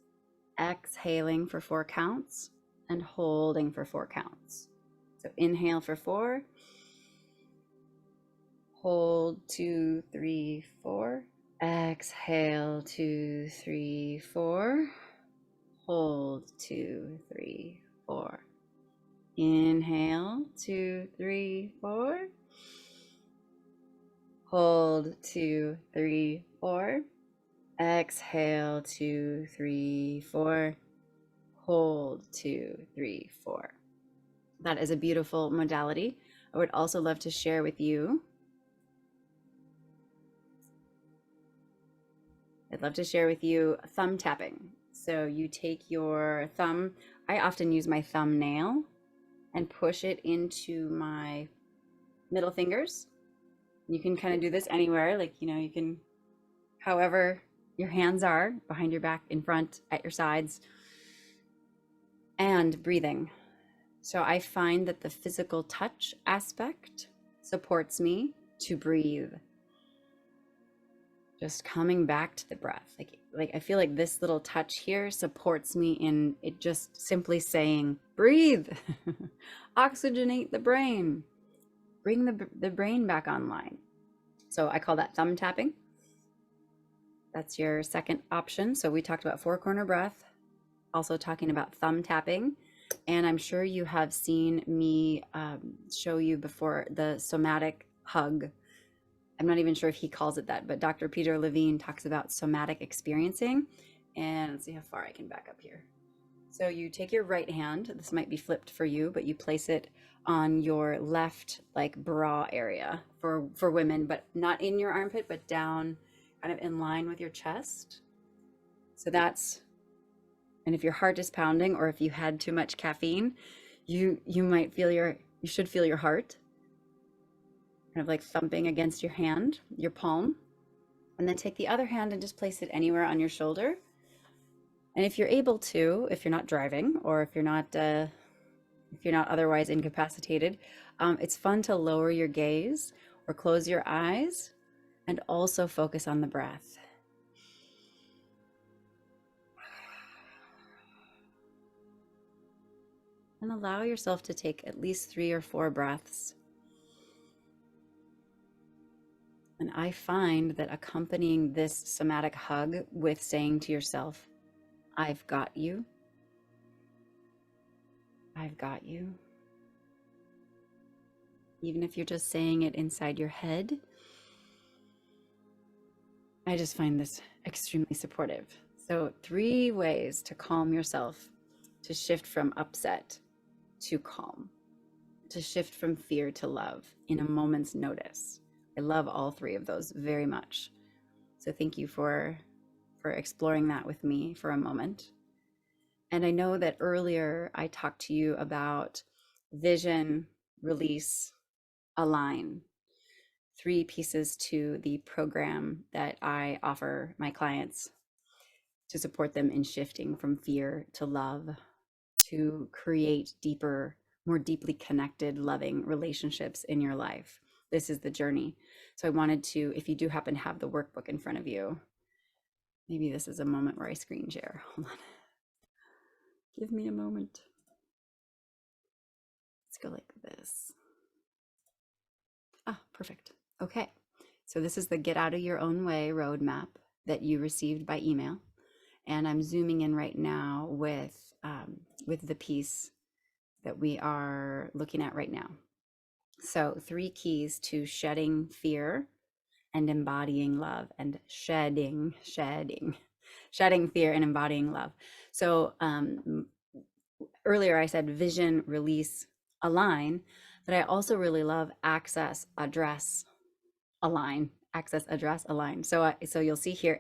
exhaling for 4 counts, and holding for 4 counts. So inhale for 4, hold 2, 3, 4, exhale 2, 3, 4, hold 2, 3, 4. Inhale 2, 3, 4. Hold 2, 3, 4. Exhale 2, 3, 4. Hold 2, 3, 4. That is a beautiful modality. I would also love to share with you. I'd love to share with you thumb tapping. So you take your thumb, I often use my thumbnail and push it into my middle fingers. You can kind of do this anywhere, like, you know, you can, however your hands are, behind your back, in front, at your sides, and breathing. So I find that the physical touch aspect supports me to breathe. Just coming back to the breath. Like I feel like this little touch here supports me in it, just simply saying, breathe, oxygenate the brain, bring the brain back online. So I call that thumb tapping. That's your second option. So we talked about 4 corner breath, also talking about thumb tapping. And I'm sure you have seen me show you before the somatic hug. I'm not even sure if he calls it that, but Dr. Peter Levine talks about somatic experiencing. And let's see how far I can back up here. So you take your right hand, this might be flipped for you, but you place it on your left, like, bra area for women, but not in your armpit, but down kind of in line with your chest. So that's And if your heart is pounding, or if you had too much caffeine, you might feel you should feel your heart kind of like thumping against your hand, your palm. And then take the other hand and just place it anywhere on your shoulder. And if you're able to, if you're not driving, or if you're not otherwise incapacitated, it's fun to lower your gaze or close your eyes and also focus on the breath. And allow yourself to take at least 3 or 4 breaths. And I find that accompanying this somatic hug with saying to yourself, I've got you. I've got you. Even if you're just saying it inside your head, I just find this extremely supportive. So 3 ways to calm yourself, to shift from upset to calm, to shift from fear to love in a moment's notice. I love all 3 of those very much. So thank you for exploring that with me for a moment. And I know that earlier I talked to you about vision, release, align. 3 pieces to the program that I offer my clients to support them in shifting from fear to love, to create deeper, more deeply connected, loving relationships in your life. This is the journey. So I wanted to, if you do happen to have the workbook in front of you, maybe this is a moment where I screen share. Hold on. Give me a moment. Let's go like this. Ah, perfect. Okay. So this is the Get Out of Your Own Way roadmap that you received by email. And I'm zooming in right now with the piece that we are looking at right now. So 3 keys to shedding fear and embodying love, and shedding fear and embodying love. So earlier I said vision, release, align, but I also really love access, address, align, access, address, align. So you'll see here,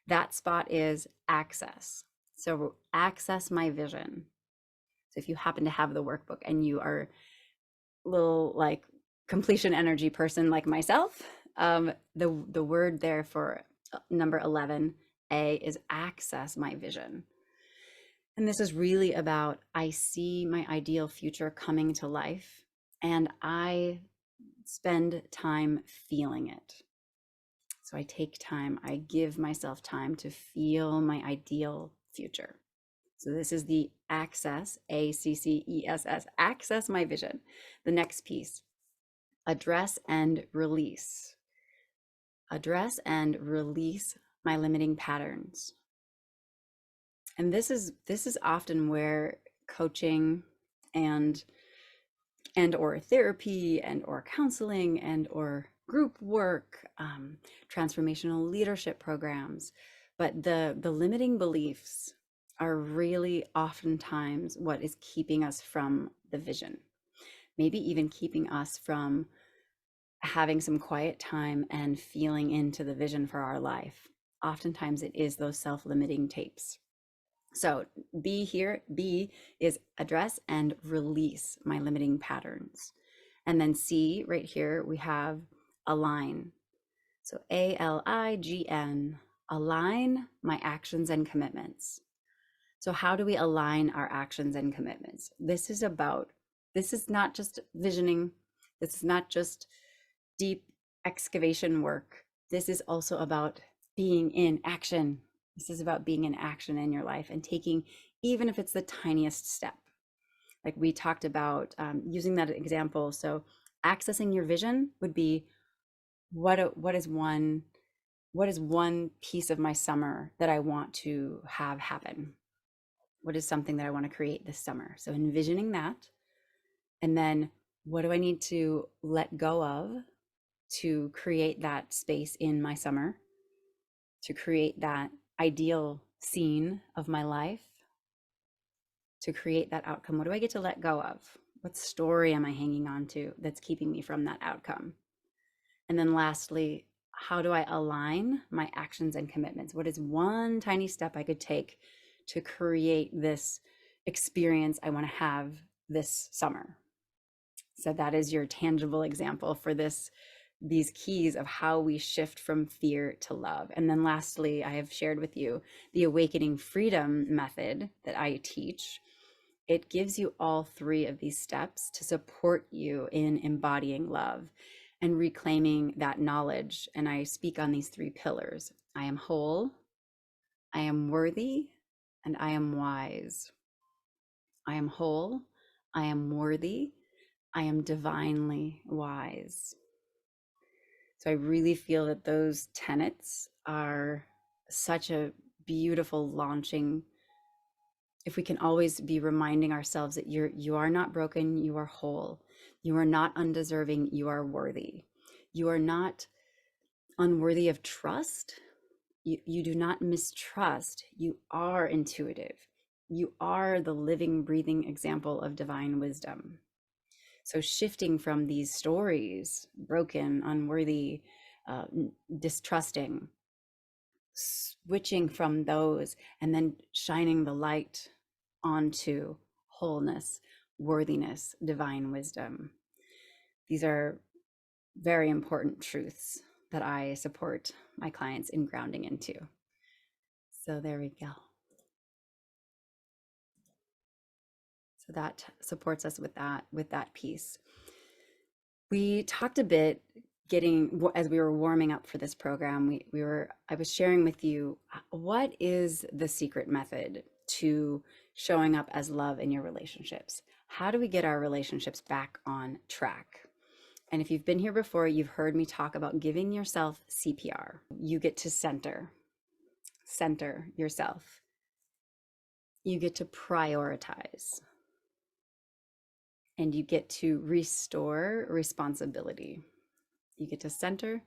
that spot is access. So access my vision. So if you happen to have the workbook and you are a little like completion energy person like myself, the word there for number 11, A, is access my vision. And this is really about, I see my ideal future coming to life and I spend time feeling it. So I take time, I give myself time to feel my ideal future. So this is the access, ACCESS, access my vision. The next piece, address and release. Address and release my limiting patterns. And this is often where coaching and or therapy and or counseling and or group work, transformational leadership programs, but the limiting beliefs are really oftentimes what is keeping us from the vision, maybe even keeping us from having some quiet time and feeling into the vision for our life. Oftentimes it is those self-limiting tapes. So B is address and release my limiting patterns. And then C right here, we have align. So ALIGN, align my actions and commitments. So how do we align our actions and commitments? This is not just visioning. This is not just deep excavation work. This is also about being in action. This is about being in action in your life and taking, even if it's the tiniest step. Like we talked about, using that example. So accessing your vision would be, what is one piece of my summer that I want to have happen? What is something that I want to create this summer? So envisioning that. And then what do I need to let go of to create that space in my summer, to create that ideal scene of my life, to create that outcome? What do I get to let go of? What story am I hanging on to that's keeping me from that outcome? And then lastly, how do I align my actions and commitments? What is one tiny step I could take to create this experience I want to have this summer. So that is your tangible example for these keys of how we shift from fear to love. And then lastly, I have shared with you the awakening freedom method that I teach. It gives you all three of these steps to support you in embodying love and reclaiming that knowledge. And I speak on these three pillars: I am whole, I am worthy, and I am wise. I am whole, I am worthy, I am divinely wise. So I really feel that those tenets are such a beautiful launching. If we can always be reminding ourselves that you are not broken, you are whole. You are not undeserving, you are worthy. You are not unworthy of trust. You do not mistrust. You are intuitive. You are the living, breathing example of divine wisdom. So shifting from these stories, broken, unworthy, uh, distrusting, switching from those and then shining the light onto wholeness, worthiness, divine wisdom. These are very important truths that I support my clients in grounding into. So there we go. So that supports us with that piece. We talked a bit as we were warming up for this program, I was sharing with you what is the secret method to showing up as love in your relationships. How do we get our relationships back on track? And if you've been here before, you've heard me talk about giving yourself CPR. You get to center yourself. You get to prioritize, and you get to restore responsibility. You get to center,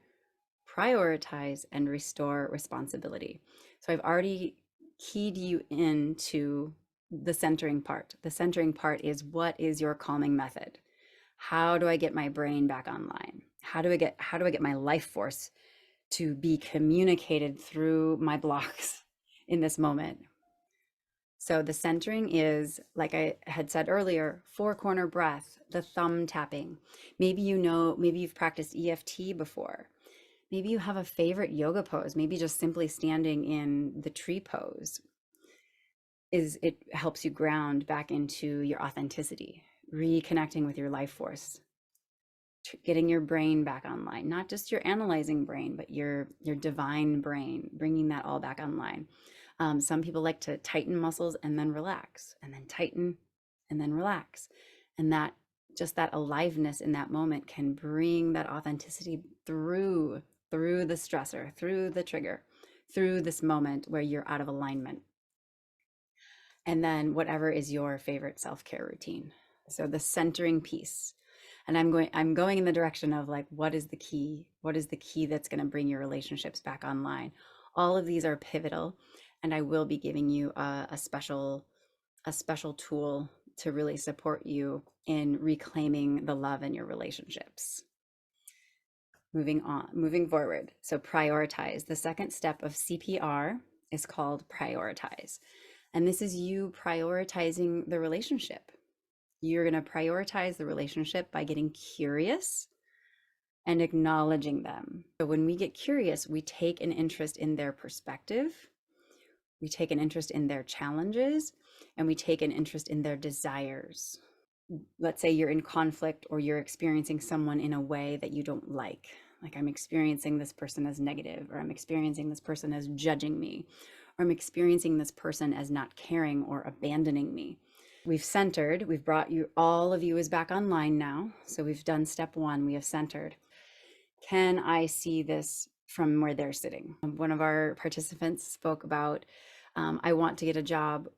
prioritize, and restore responsibility. So I've already keyed you into the centering part. The centering part is, what is your calming method? How do I get my brain back online? How do I get my life force to be communicated through my blocks in this moment? So the centering is, like I had said earlier, four-corner breath, the thumb tapping. Maybe maybe you've practiced EFT before. Maybe you have a favorite yoga pose, maybe just simply standing in the tree pose. It helps you ground back into your authenticity, reconnecting with your life force, getting your brain back online, not just your analyzing brain, but your divine brain, bringing that all back online. Some people like to tighten muscles and then relax, and then tighten and then relax. And that aliveness in that moment can bring that authenticity through the stressor, through the trigger, through this moment where you're out of alignment. And then whatever is your favorite self-care routine. So the centering piece. And I'm going in the direction of, like, what is the key? What is the key that's going to bring your relationships back online? All of these are pivotal, and I will be giving you a special tool to really support you in reclaiming the love in your relationships. Moving forward. So prioritize. The second step of CPR is called prioritize. And this is you prioritizing the relationship. You're going to prioritize the relationship by getting curious and acknowledging them. So when we get curious, we take an interest in their perspective, we take an interest in their challenges, and we take an interest in their desires. Let's say you're in conflict, or you're experiencing someone in a way that you don't like. Like, I'm experiencing this person as negative, or I'm experiencing this person as judging me, or I'm experiencing this person as not caring or abandoning me. We've brought all of you is back online now. So we've done step one, we have centered. Can I see this from where they're sitting? One of our participants spoke about, I want to get a job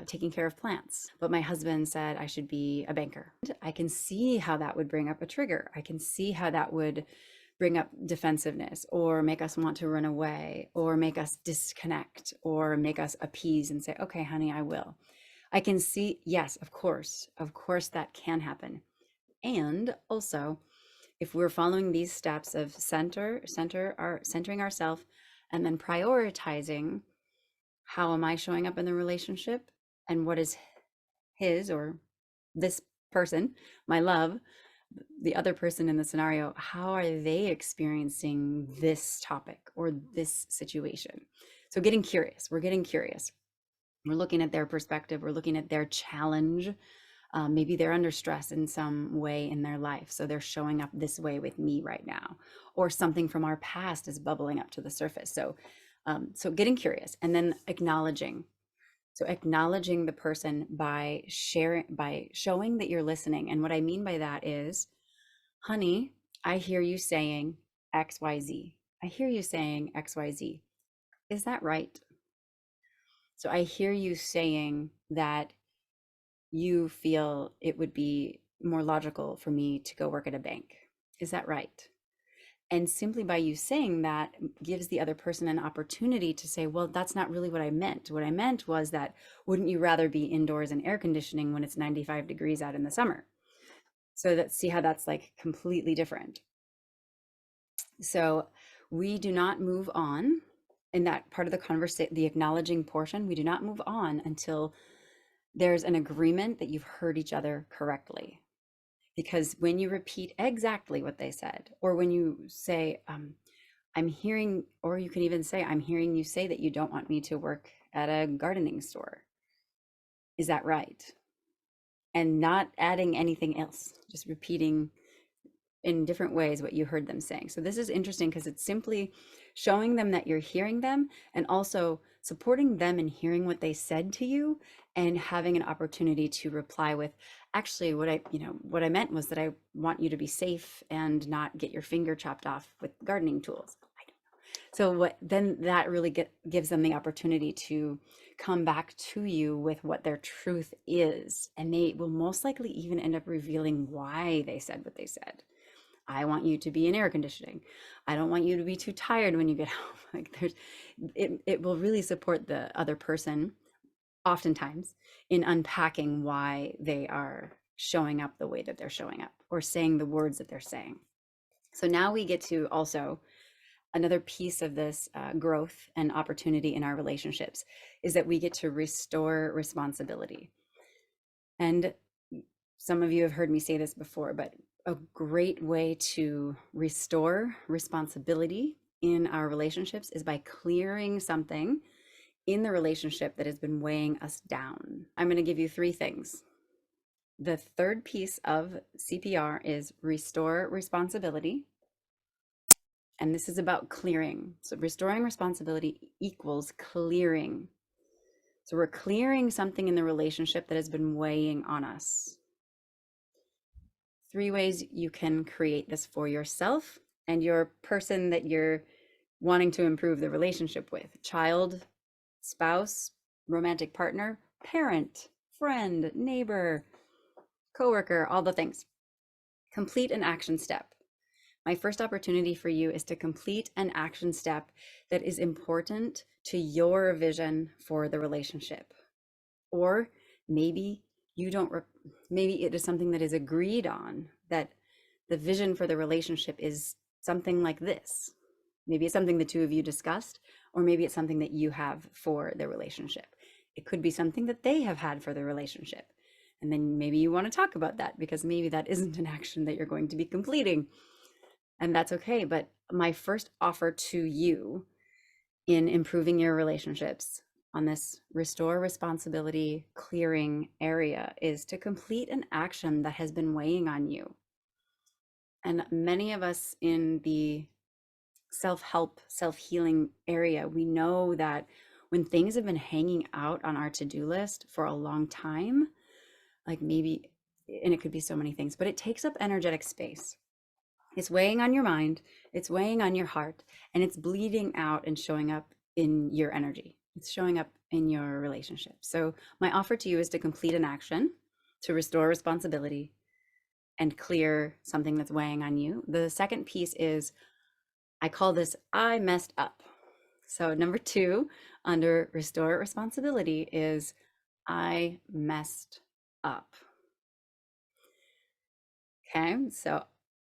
taking care of plants, but my husband said I should be a banker. I can see how that would bring up a trigger. I can see how that would bring up defensiveness, or make us want to run away, or make us disconnect, or make us appease and say, okay, honey, I will. I can see, yes, of course that can happen. And also, if we're following these steps of centering ourselves and then prioritizing, How am I showing up in the relationship? And what is his or this person, my love, the other person in the scenario, how are they experiencing this topic or this situation? So getting curious, we're getting curious. We're looking at their perspective, we're looking at their challenge. Maybe they're under stress in some way in their life. So they're showing up this way with me right now, or something from our past is bubbling up to the surface. So getting curious and then acknowledging. So acknowledging the person by sharing, by showing that you're listening. And what I mean by that is, honey, I hear you saying XYZ. I hear you saying XYZ. Is that right? So I hear you saying that you feel it would be more logical for me to go work at a bank. Is that right? And simply by you saying that gives the other person an opportunity to say, well, that's not really what I meant. What I meant was that, wouldn't you rather be indoors in air conditioning when it's 95 degrees out in the summer? So that, see how that's like completely different. So we do not move on in that part of the conversation, the acknowledging portion. We do not move on until there's an agreement that you've heard each other correctly. Because when you repeat exactly what they said, or when you say, I'm hearing, or you can even say, I'm hearing you say that you don't want me to work at a gardening store. Is that right? And not adding anything else, just repeating in different ways what you heard them saying. So this is interesting because it's simply showing them that you're hearing them and also supporting them in hearing what they said to you and having an opportunity to reply with, actually, what I meant was that I want you to be safe and not get your finger chopped off with gardening tools. So what then that really gives them the opportunity to come back to you with what their truth is, and they will most likely even end up revealing why they said what they said. I want you to be in air conditioning. I don't want you to be too tired when you get home. Like it will really support the other person oftentimes in unpacking why they are showing up the way that they're showing up or saying the words that they're saying. So now we get to also another piece of this growth and opportunity in our relationships is that we get to restore responsibility. And some of you have heard me say this before, but a great way to restore responsibility in our relationships is by clearing something in the relationship that has been weighing us down. I'm going to give you three things. The third piece of CPR is restore responsibility. And this is about clearing. So restoring responsibility equals clearing. So we're clearing something in the relationship that has been weighing on us. Three ways you can create this for yourself and your person that you're wanting to improve the relationship with: child, spouse, romantic partner, parent, friend, neighbor, coworker, all the things. Complete an action step. My first opportunity for you is to complete an action step that is important to your vision for the relationship. Or maybe you don't, maybe it is something that is agreed on, that the vision for the relationship is something like this. Maybe it's something the two of you discussed, or maybe it's something that you have for the relationship. It could be something that they have had for the relationship. And then maybe you want to talk about that because maybe that isn't an action that you're going to be completing. And that's okay. But my first offer to you in improving your relationships on this restore responsibility clearing area is to complete an action that has been weighing on you. And many of us in the self-help, self-healing area, we know that when things have been hanging out on our to-do list for a long time, like maybe, and it could be so many things, but it takes up energetic space. It's weighing on your mind, it's weighing on your heart, and it's bleeding out and showing up in your energy. It's showing up in your relationship. So my offer to you is to complete an action to restore responsibility and clear something that's weighing on you. The second piece is, I call this I messed up. So number 2 under restore responsibility is I messed up. Okay, so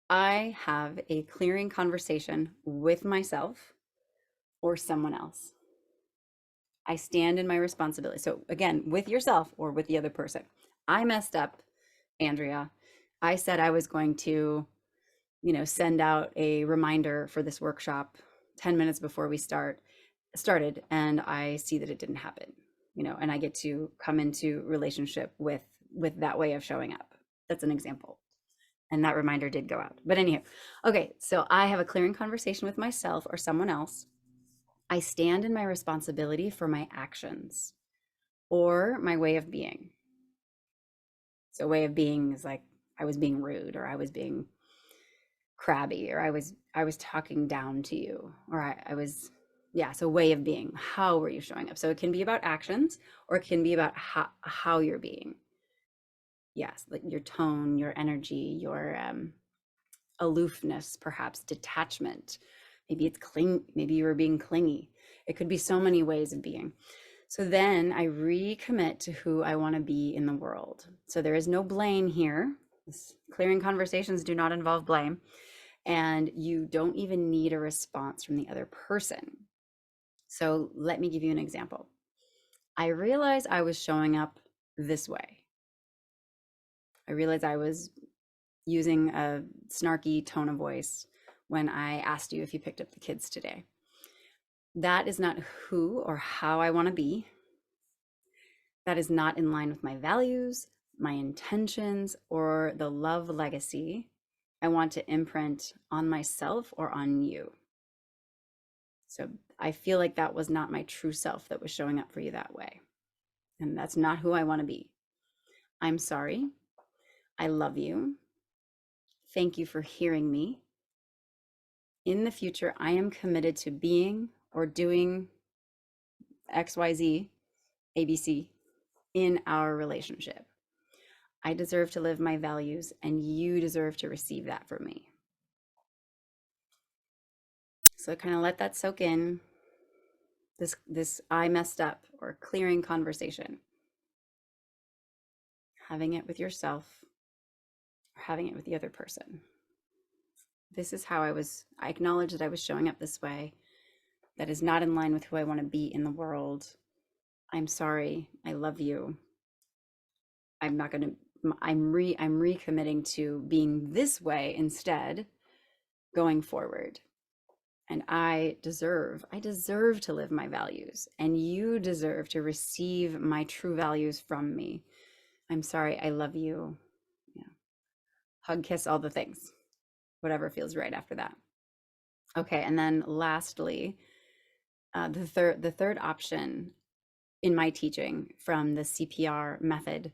I have a clearing conversation with myself or someone else. I stand in my responsibility. So again, with yourself or with the other person. I messed up, Andrea. I said I was going to, send out a reminder for this workshop 10 minutes before we started, and I see that it didn't happen, and I get to come into relationship with that way of showing up. That's an example. And that reminder did go out. But anyhow, okay, so I have a clearing conversation with myself or someone else. I stand in my responsibility for my actions or my way of being. So way of being is like I was being rude, or I was being crabby, or I was talking down to you, or I was, yeah, so way of being. How were you showing up? So it can be about actions, or it can be about how you're being. Yes, like your tone, your energy, your aloofness, perhaps detachment. Maybe it's maybe you were being clingy. It could be so many ways of being. So then I recommit to who I want to be in the world. So there is no blame here. Clearing conversations do not involve blame. And you don't even need a response from the other person. So let me give you an example. I realized I was showing up this way. I realized I was using a snarky tone of voice when I asked you if you picked up the kids today. That is not who or how I want to be. That is not in line with my values, my intentions, or the love legacy I want to imprint on myself or on you. So I feel like that was not my true self that was showing up for you that way. And that's not who I want to be. I'm sorry. I love you. Thank you for hearing me. In the future, I am committed to being or doing XYZ, ABC in our relationship. I deserve to live my values, and you deserve to receive that from me. So kind of let that soak in. This I messed up or clearing conversation. Having it with yourself or having it with the other person. This is how I acknowledge that I was showing up this way. That is not in line with who I want to be in the world. I'm sorry. I love you. I'm not going to, I'm recommitting to being this way instead going forward. And I deserve to live my values, and you deserve to receive my true values from me. I'm sorry. I love you. Yeah. Hug, kiss, all the things, whatever feels right after that. Okay. And then lastly, the third option in my teaching from the CPR method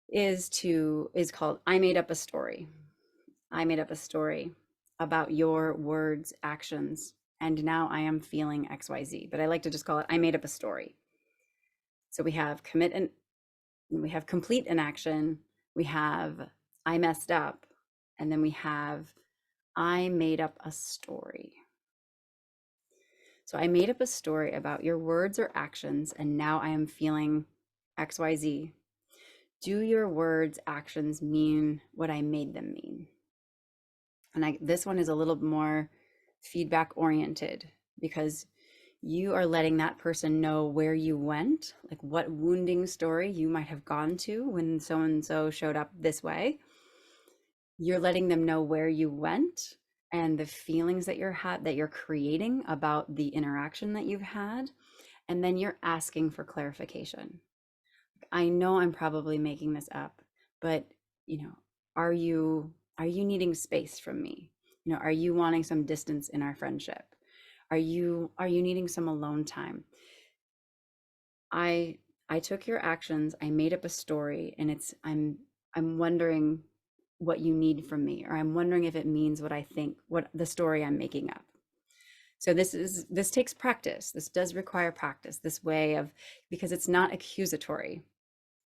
is called I made up a story. I made up a story about your words, actions, and now I am feeling XYZ. But I like to just call it I made up a story. So we have commit and we have complete an action, we have I messed up, and then we have I made up a story. So I made up a story about your words or actions, and now I am feeling XYZ. Do your words, actions mean what I made them mean? And this one is a little more feedback oriented because you are letting that person know where you went, like what wounding story you might have gone to when so and so showed up this way. You're letting them know where you went and the feelings that you're creating about the interaction that you've had, and then you're asking for clarification. I know I'm probably making this up, but you know, are you needing space from me? Are you wanting some distance in our friendship? Are you needing some alone time? I took your actions, I made up a story, and I'm wondering what you need from me, or I'm wondering if it means what I think, what the story I'm making up. So this takes practice. This does require practice, this way of, because it's not accusatory,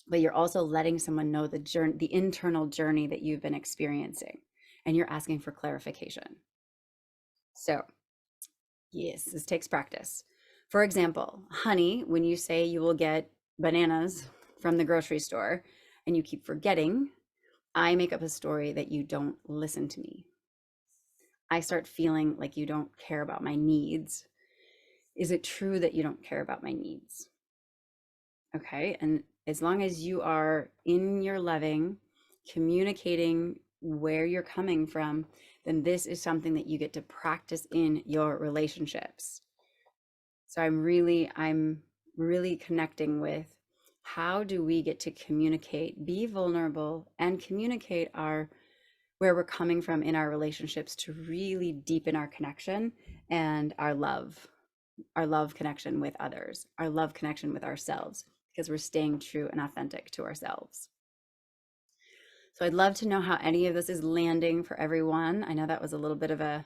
but you're also letting someone know the journey, the internal journey that you've been experiencing, and you're asking for clarification. So yes, this takes practice. For example, honey, when you say you will get bananas from the grocery store and you keep forgetting, I make up a story that you don't listen to me. I start feeling like you don't care about my needs. Is it true that you don't care about my needs? Okay. And as long as you are in your loving, communicating where you're coming from, then this is something that you get to practice in your relationships. So I'm really connecting with how do we get to communicate, be vulnerable, and communicate our where we're coming from in our relationships to really deepen our connection and our love connection with others, our love connection with ourselves, because we're staying true and authentic to ourselves. So I'd love to know how any of this is landing for everyone. I know that was a little bit of a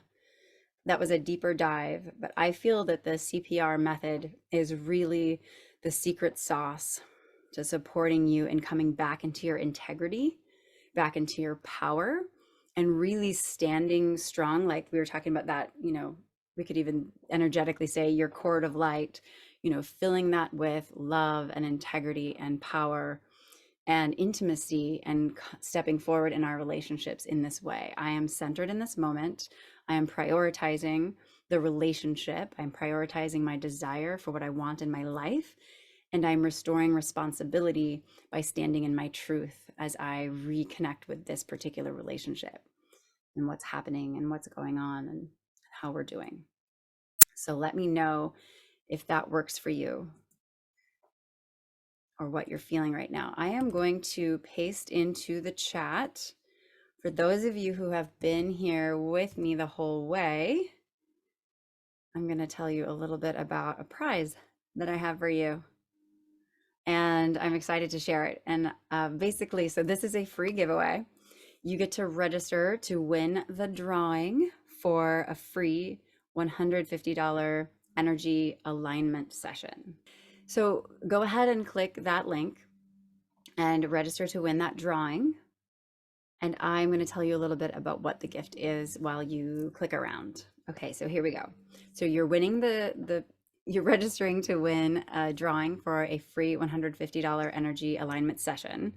that was a deeper dive, but I feel that the CPR method is really the secret sauce to supporting you in coming back into your integrity, back into your power, and really standing strong. Like we were talking about that, we could even energetically say your cord of light, filling that with love and integrity and power and intimacy and stepping forward in our relationships in this way. I am centered in this moment. I am prioritizing the relationship. I'm prioritizing my desire for what I want in my life. And I'm restoring responsibility by standing in my truth as I reconnect with this particular relationship and what's happening and what's going on and how we're doing. So let me know if that works for you or what you're feeling right now. I am going to paste into the chat for those of you who have been here with me the whole way. I'm going to tell you a little bit about a prize that I have for you. And I'm excited to share it. And basically, so this is a free giveaway. You get to register to win the drawing for a free $150 energy alignment session. So go ahead and click that link and register to win that drawing. And I'm going to tell you a little bit about what the gift is while you click around. Okay, so here we go. So you're winning you're registering to win a drawing for a free $150 energy alignment session.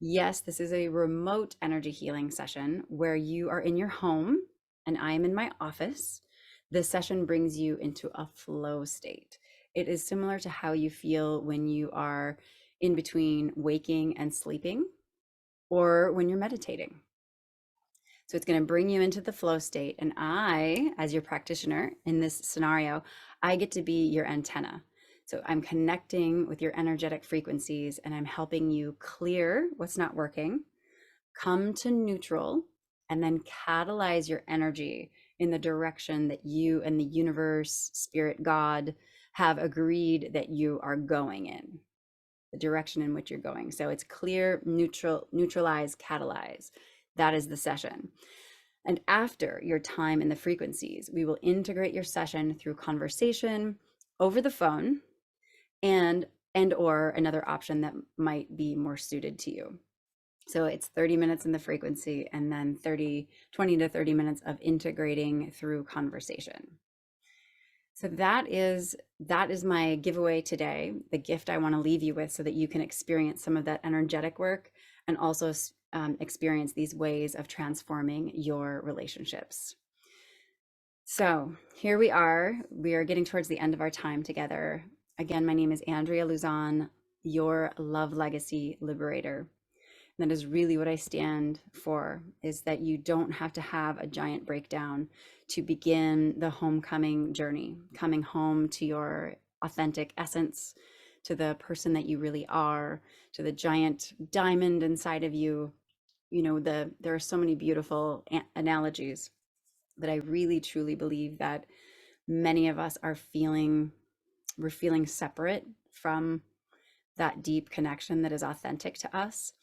Yes, this is a remote energy healing session where you are in your home and I'm in my office. This session brings you into a flow state. It is similar to how you feel when you are in between waking and sleeping or when you're meditating. So it's going to bring you into the flow state. And I, as your practitioner in this scenario, I get to be your antenna. So I'm connecting with your energetic frequencies and I'm helping you clear what's not working, come to neutral, and then catalyze your energy in the direction that you and the universe, spirit, God have agreed that you are going in, the direction in which you're going. So it's clear, neutral, neutralize, catalyze. That is the session. And after your time in the frequencies, we will integrate your session through conversation over the phone and or another option that might be more suited to you. So it's 30 minutes in the frequency and then 20 to 30 minutes of integrating through conversation. So that is my giveaway today, the gift I want to leave you with so that you can experience some of that energetic work and also experience these ways of transforming your relationships. So here we are. We are getting towards the end of our time together. Again, my name is Andrea Luzon, your love legacy liberator. That is really what I stand for, is that you don't have to have a giant breakdown to begin the homecoming journey, coming home to your authentic essence, to the person that you really are, to the giant diamond inside of you. There are so many beautiful analogies that I really truly believe that many of us we're feeling separate from that deep connection that is authentic to us.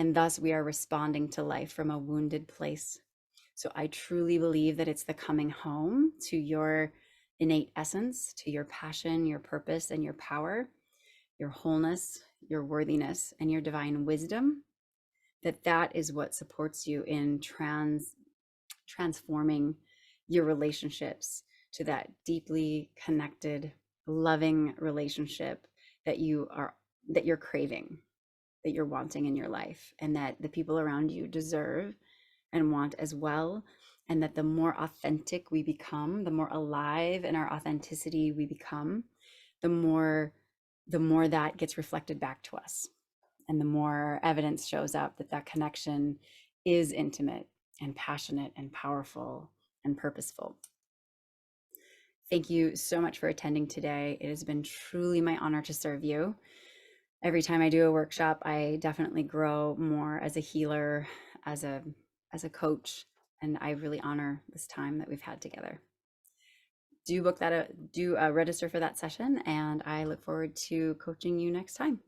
And thus we are responding to life from a wounded place. So I truly believe that it's the coming home to your innate essence, to your passion, your purpose, and your power, your wholeness, your worthiness, and your divine wisdom, that is what supports you in transforming your relationships to that deeply connected, loving relationship that you're craving, that you're wanting in your life, and that the people around you deserve and want as well. and that the more authentic we become, the more alive in our authenticity we become, the more that gets reflected back to us, and the more evidence shows up that that connection is intimate and passionate and powerful and purposeful. Thank you so much for attending today. It has been truly my honor to serve you. Every time I do a workshop, I definitely grow more as a healer, as a coach, and I really honor this time that we've had together. Do register for that session, and I look forward to coaching you next time.